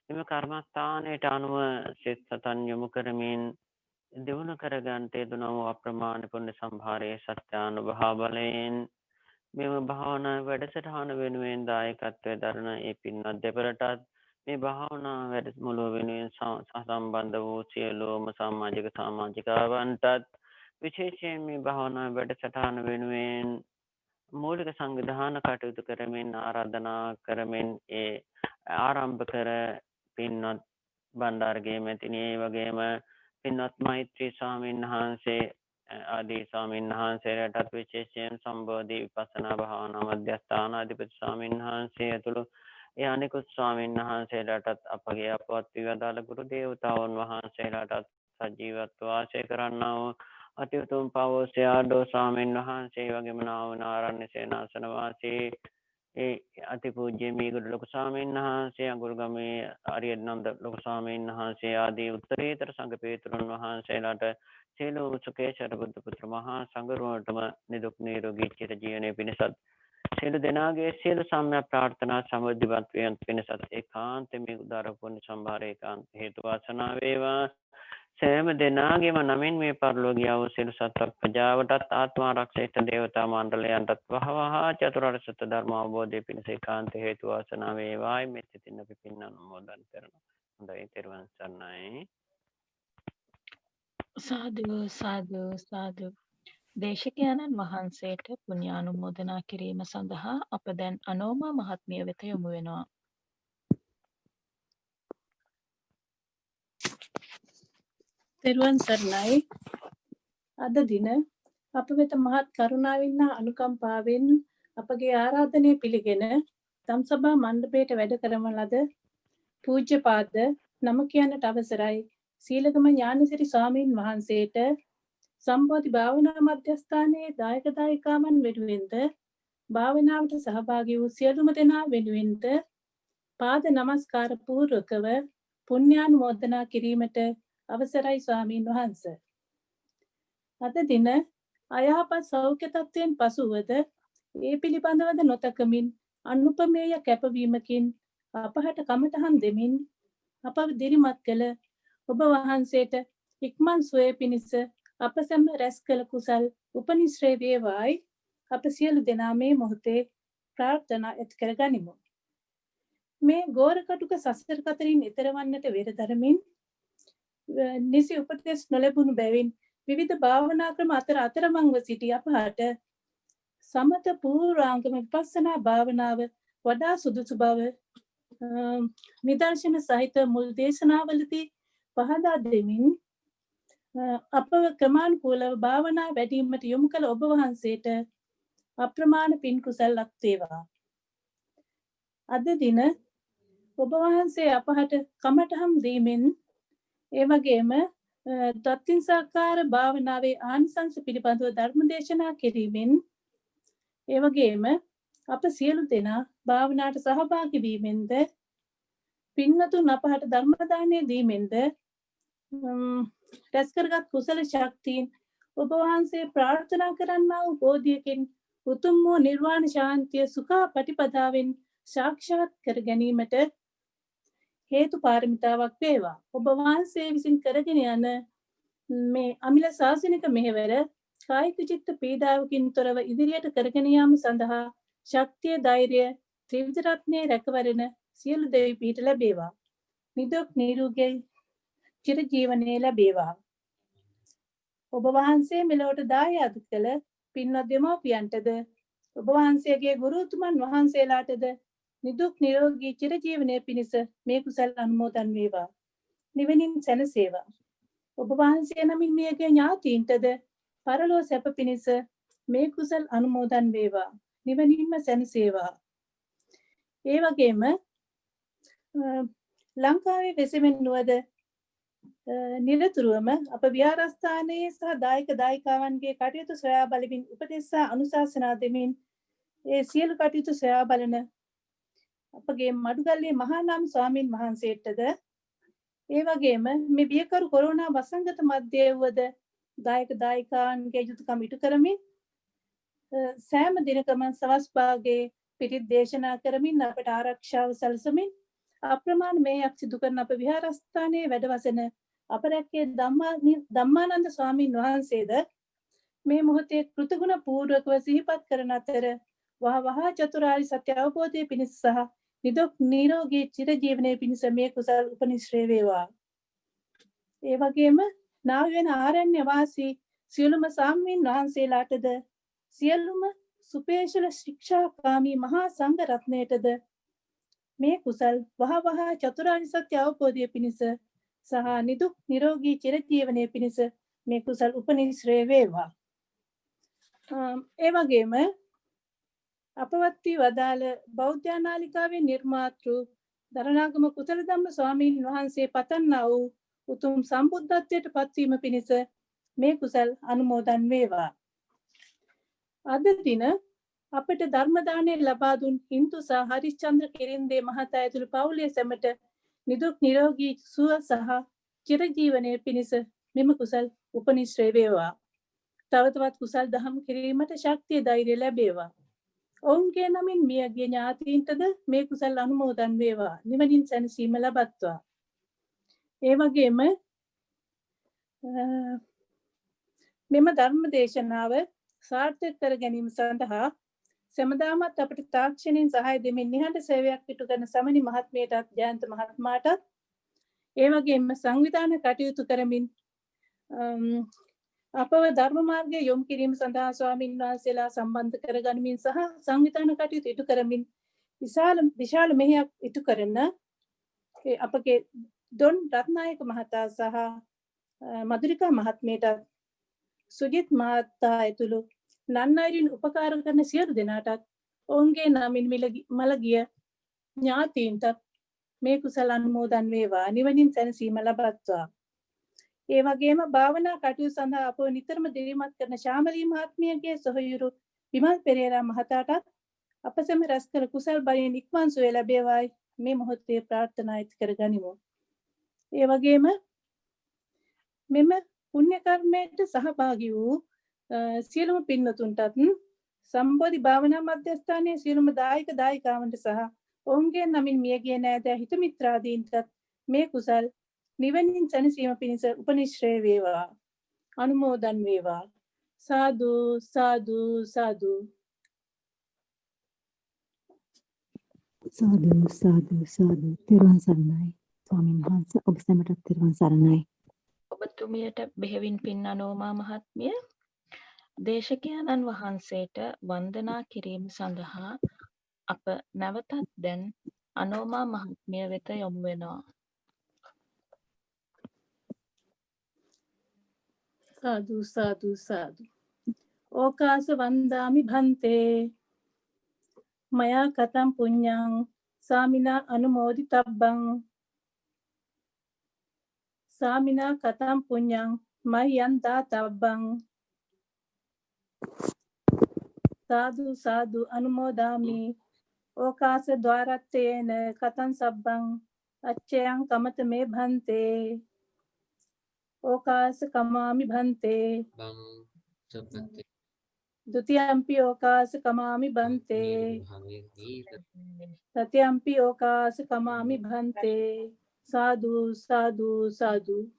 එම කර්මස්ථානයට අනුව සිත සතන් යොමු කරමින් දිනු කරගන්නට යෙදුණු අප්‍රමාණ පුණ්‍ය සම්භාරයේ සත්‍යානුභව බලයෙන් මෙම භාවනා වැඩසටහන වෙනුවෙන් දායකත්වයෙන් දරන ඒ පින්වත් දෙපළටත් මේ භාවනා වැඩමුළුව වෙනුවෙන් සම්බන්ධ වූ සියලුම සමාජිකවන්ටත් විශේෂයෙන් මේ භාවනා වැඩසටහන වෙනුවෙන් මූලික සංවිධාන කටයුතු කරමින් ආරාධනා කරමින් ඒ ආරම්භ කර පින්වත් බණ්ඩාරගේ මැතිණිය වගේම පින්වත් මෛත්‍රී ස්වාමීන් වහන්සේ ආදී ස්වාමීන් වහන්සේලාටත් විශේෂයෙන් සම්බෝධි විපස්සනා භාවනා මධ්‍යස්ථාන අධිපති ස්වාමීන් වහන්සේ ඇතුළු ඒ අනිකුත් ස්වාමීන් වහන්සේලාටත් අපගේ අපවත් විවදාල ගුරු දේවතාවුන් වහන්සේලාටත් සජීවත්ව වාසය කරන්නා වූ අති උතුම් පවෝසේ ආඩෝ ස්වාමීන් වහන්සේ වගේම නාවනාරණ්‍ය සේනාසන වාසී ඒ අතිපූජ්‍ය මීගොඩ ලොකු ස්වාමීන් වහන්සේ අඟුරුගමේ ආර්යනන්ද ලොකු ස්වාමීන් වහන්සේ ආදී උත්තරීතර සංඝ පේතුරුන් වහන්සේලාට සියලුම සුකේශර බුදු පුත්‍ර මහා සංඝරුවනටම නිදුක් නිරෝගී චිර ජීවනයේ පිණිසත් සියලු දෙනාගේ සියලු සම්‍යක් ප්‍රාර්ථනා සමෘද්ධිවත් වන් පිණිසත් ඒකාන්තයෙන් මේ උදාර පුණ්‍ය සම්භාරය ඒකාන්ත හේතු වාසනා වේවා. සෑම දෙනාගේම නමින් මේ පරිලෝකිය වූ සියලු සත්ව ප්‍රජාවටත් ආත්මාරක්ෂිත දේවතා මණ්ඩලයන්ටත් වහවහ චතුරාර්ය සත්‍ය ධර්ම අවබෝධය පිණිස ඒකාන්ත හේතු වාසනා වේවායි මෙත් සිතින් අපි පින් අනුමෝදන් කරනවා. හොඳයි තෙරුවන් සරණයි. සාදු සාදු සාදු. දේශකයන්න් වහන්සේට පුණ්‍යානුමෝදනා කිරීම සඳහා අප දැන් අනෝමා මහත්මිය වෙත යොමු වෙනවා. තෙරුවන් සරණයි. අද දින අප වෙත මහත් කරුණාවෙන් හා අනුකම්පාවෙන් අපගේ ආරාධනය පිළිගෙන ධම්සභා මණ්ඩපයට වැඩ කරන ලද පූජ්‍යපාද නම කියන්නට අවසරයි සීලගම ඥානසිරි ස්වාමීන් වහන්සේට සම්බෝධි භාවනා මධ්‍යස්ථානයේ දායක දායිකාවන් වෙනුවෙන්ද භාවනාවට සහභාගී වූ සියලුම දෙනා වෙනුවෙන්ද පාද නමස්කාර පූර්වකව පුණ්‍යානුමෝදනා කිරීමට අවසරයි ස්වාමීන් වහන්ස. අද දින අයහපත් සෞඛ්‍ය තත්ත්වයෙන් පසුවද ඒ පිළිබඳවද නොතකමින් අනුපමේය කැපවීමකින් අපහට කමටහන් දෙමින් අපව දිරිමත් කළ ඔබ වහන්සේට ඉක්මන් සුවය පිණිස අප සැම රැස් කළ කුසල් උපනිශ්‍රේ වේවායි අප සියලු දෙනා මේ මොහොතේ ප්‍රාර්ථනා ඇති කර ගනිමු. මේ ගෝරකටුක සසර කතරින් ඈතර වන්නට වෙර දරමින් නිසි උපදෙස් නොලැබුණු බැවින් විවිධ භාවනා ක්‍රම අතරමංව සිටි අපහට සමත පූර්වාංගම විපස්සනා භාවනාව වඩා සුදුසු බව නිදර්ශන සහිත මුල් දේශනාවලදී පහදා දෙමින් අපව ක්‍රමානුකූලව භාවනා වැඩිවීමට යොමු කළ ඔබ වහන්සේට අප්‍රමාණ පින් කුසල් ලක් වේවා. අද දින ඔබ වහන්සේ අපහට කමටහන් දීමෙන් ඒ වගේම දත්තිංසාකාර භාවනාවේ ආනිසංස පිළිබඳව ධර්ම දේශනා කිරීමෙන් ඒ වගේම අප සියලු දෙනා භාවනාවට සහභාගී වීමෙන්ද පින්වතුන් අපහට ධර්ම දානය දීමෙන්ද රැස් කරගත් කුසල ශක්තියින් ඔබ වහන්සේ ප්‍රාර්ථනා කරන්නා වූ බෝධියකින් උතුම් වූ නිර්වාණ ශාන්තිය සුඛා පටිපදාවෙන් සාක්ෂාත් කර ගැනීමට හේතු පාරමිතාවක් වේවා. ඔබ වහන්සේ විසින් කරගෙන යන මේ අමිල ශාසනික මෙහෙවර කායික චිත්ත පීඩාවකින් තොරව ඉදිරියට කරගෙන යාම සඳහා ශක්තිය ධෛර්යය ත්‍රිවිධ රත්නයේ රැකවරණ සියලු දෙවි පිහිට ලැබේවා. නිදුක් නිරෝගී චිර ජීවනයේ ලැබේවා. ඔබ වහන්සේ මෙලොවට දායාද කළ පින්වත් දෙමව්පියන්ටද ඔබ වහන්සේගේ ගුරුතුමන් වහන්සේලාටද නිදුක් නිරෝගී චිර ජීවනයේ පිණිස මේ කුසල් අනුමෝදන් වේවා. නිවෙනින් සැනසේවා. ඔබ වහන්සේ නමින් මියගේ ඥාතීන්ටද පරලෝ සැප පිණිස මේ කුසල් අනුමෝදන් වේවා. නිවෙනින්ම සැනසේවා. ඒ වගේම ලංකාවේ වෙසෙමින් නුවද නිරතුරුවම අප විහාරස්ථානයේ සහ දායක දායිකාවන්ගේ කටයුතු සොයා බලමින් උපදෙස් සහ අනුශාසනා දෙමින් ඒ සියලු කටයුතු සොයා බලන අපගේ මඩුගල්ලේ මහානාම ස්වාමීන් වහන්සේටද ඒ වගේම මේ බියකරු කොරෝනා වසංගත මැදේ වුවද දායක දායිකාවන්ගේ යුතුයකම් ඉටු කරමින් සෑම දිනකම සවස් භාගයේ පිරිත් දේශනා කරමින් අපට ආරක්ෂාව සැලසමින් අප්‍රමාණ මේ යක් සිදු කරන අප විහාරස්ථානයේ වැඩවසන අපරැක්කේ ධම්මානන්ද ස්වාමීන් වහන්සේද මේ මොහොතේ කෘතගුණ පූර්වකව සිහිපත් කරන අතර වහ චතුරාර්ය සත්‍ය අවබෝධය පිණිස සහ නිදුක් නිරෝගී චිරජීවනයේ පිණිස මේ කුසල් උපනිශ්‍රේ වේවා. ඒ වගේම නාවි වෙන ආරණ්‍ය වාසී සියලුම ස්වාමීන් වහන්සේලාටද සියලුම සුපේශල ශික්ෂාකාමී මහා සංඝ රත්නයටද මේ කුසල් වහ චතුරාර්ය සත්‍ය අවබෝධය පිණිස සහ නිදුක් නිරෝගී චිරජීවනයේ පිණිස මේ කුසල් උපනිශ්‍රේ වේවා. ඒ වගේම අපවත් වී වදාළ බෞද්ධ නාලිකාවේ නිර්මාතෘ දරණාගම කුසල ධම්ම ස්වාමීන් වහන්සේ පතන්නා වූ උතුම් සම්බුද්ධත්වයට පත්වීම පිණිස මේ කුසල් අනුමෝදන් වේවා. අද දින අපට ධර්ම දානය ලබා දුන් හින්දු සහ හරිශ්චන්ද්‍ර කිරින්දේ මහතා ඇතුළු පවුලේ සැමට නිදුක් නිරෝගී සුව සහ චිරජීවනයේ පිණිස මෙම කුසල් උපනිශ්‍රේ වේවා. තව තවත් කුසල් දහම් කිරීමට ශක්තිය ධෛර්යය ලැබේවා. ඔවුන්ගේ නමින් මියගේ ඥාතීන්ටද මේ කුසල් අනුමෝදන් වේවා. නිවනින් සැනසීම ලබත්වා. ඒ වගේම මෙම ධර්ම දේශනාව සාර්ථක කර ගැනීම සඳහා සැමදාමත් අපට තාක්ෂණයෙන් සහාය දෙමින් නිහඬ සේවයක් ඉටු කරන සමනි මහත්මියටත් ජයන්ත මහත්මයාටත් ඒ වගේම සංවිධාන කටයුතු කරමින් අපව ධර්ම මාර්ගය යොමු කිරීම සඳහා ස්වාමීන් වහන්සේලා සම්බන්ධ කරගනිමින් සහ සංවිධාන කටයුතු ඉටු කරමින් විශාල මෙහෙයක් ඉටු කරන අපගේ දොන් රත්නායක මහතා සහ මදුරිකා මහත්මියටත් සුජිත් මහතා ඇතුළු නන්නයිරින් උපකාර කරන සියලු දෙනාටත් ඔවුන්ගේ නමින් මළගිය ඥාතීන්ටත් මේ කුසල අනුමෝදන් වේවා නිවනින් සැනසීම ලබත්වා. ඒ වගේම භාවනා කටයුතු සඳහා අපව නිතරම දිරිමත් කරන ශාමලී මහත්මියගේ සොහොයුරු විමල් පෙරේරා මහතාටත් අප සැම රැස් කළ කුසල් බලයෙන් ඉක්මන් සුවය ලැබේවායි මේ මොහොතේ ප්‍රාර්ථනා ඇති කර ගනිමු. ඒ වගේම මෙම පුණ්‍ය කර්මයට සහභාගී වූ සියලුම පින්වතුන්ටත් සම්බෝධි භාවනා මධ්‍යස්ථානයේ සියලුම දායක දායිකාවන්ට සහ ඔවුන්ගේ නමින් මියගිය නෑදෑ හිත මිත්‍රාදීන්ටත් මේ කුසල් නිවනින් සැනසීම පිණිස උපනිශ්‍රේ වේවා අනුමෝදන් වේවා. සාදු සාදු සාදු. සාදු සාදු සාදු. තෙරුවන් සරණයි. ස්වාමීන් වහන්සේ ඔබ සැමටත් තෙරුවන් සරණයි. ඔබතුමියට බෙහෙවින් පින් අනෝමා මහත්මිය. දේශකයන්න් වහන්සේට වන්දනා කිරීම සඳහා අප නැවතත් දැන් අනෝමා මහත්මිය වෙත යොමු වෙනවා. සාදු සාදු සාදු. ඕකාස වන්දාමි භන්තේ මයා කතම් පුඤ්ඤං සාමිනා අනුමෝදි තබ්බං සාමිනා කතම් පුඤ්ඤං මයං දාතබ්බං සාදු සාදු අනුමෝදාමි. ඕකාස ద్వාරත්තේන කතං සබ්බං අච්චයං කමත මේ භන්තේ ඕකාස කමාමි භන්තේ ဒုတိယံ පි ඕකාස කමාමි භන්තේ තතියම්පි ඕකාස කමාමි භන්තේ. සාදු සාදු සාදු.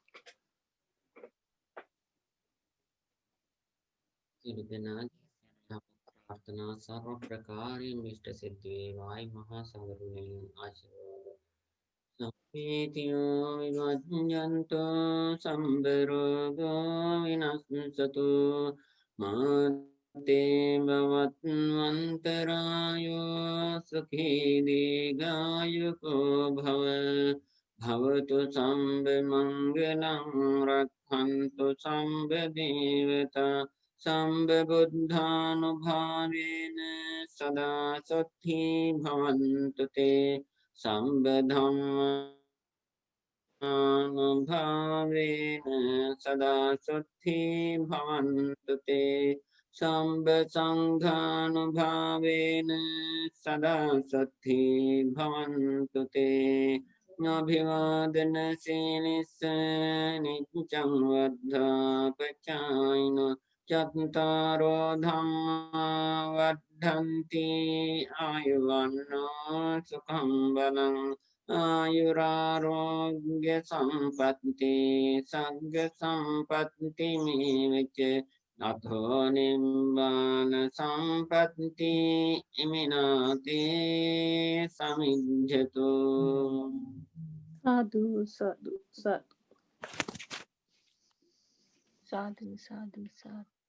प्रार्थना सर्व प्रकारेण इष्ट सिद्धि वाय महासंगरुणे आशीर्वाद संपीतियो विमज्जन्तो संबरोगो विनश्यतु माते भवत्वन्तरायो सुखी दीर्घायुको भव भवतु संबमङ्गलं रक्षन्तु संबदेवता संबुद्धानुभावेन सदा सत्थि भवन्तु ते संबधम्मानुभावेन सदा सत्थि भवन्तु ते संबसङ्घानुभावेन सदा सत्थि भवन्तु ते अभिवादन सीलिस नित्यं वर्धापचायन चत्तारो धम्मा वर्धन्ति आयुवन्नो सुखं बलं आयुरारोग्य संपत्ति सग्ग संपत्ति मेवच अथो निम्बान संपत्ति इमिनाते समिज्जतो. සාදු සාදු සාදු. සාදු සාදු සාදු.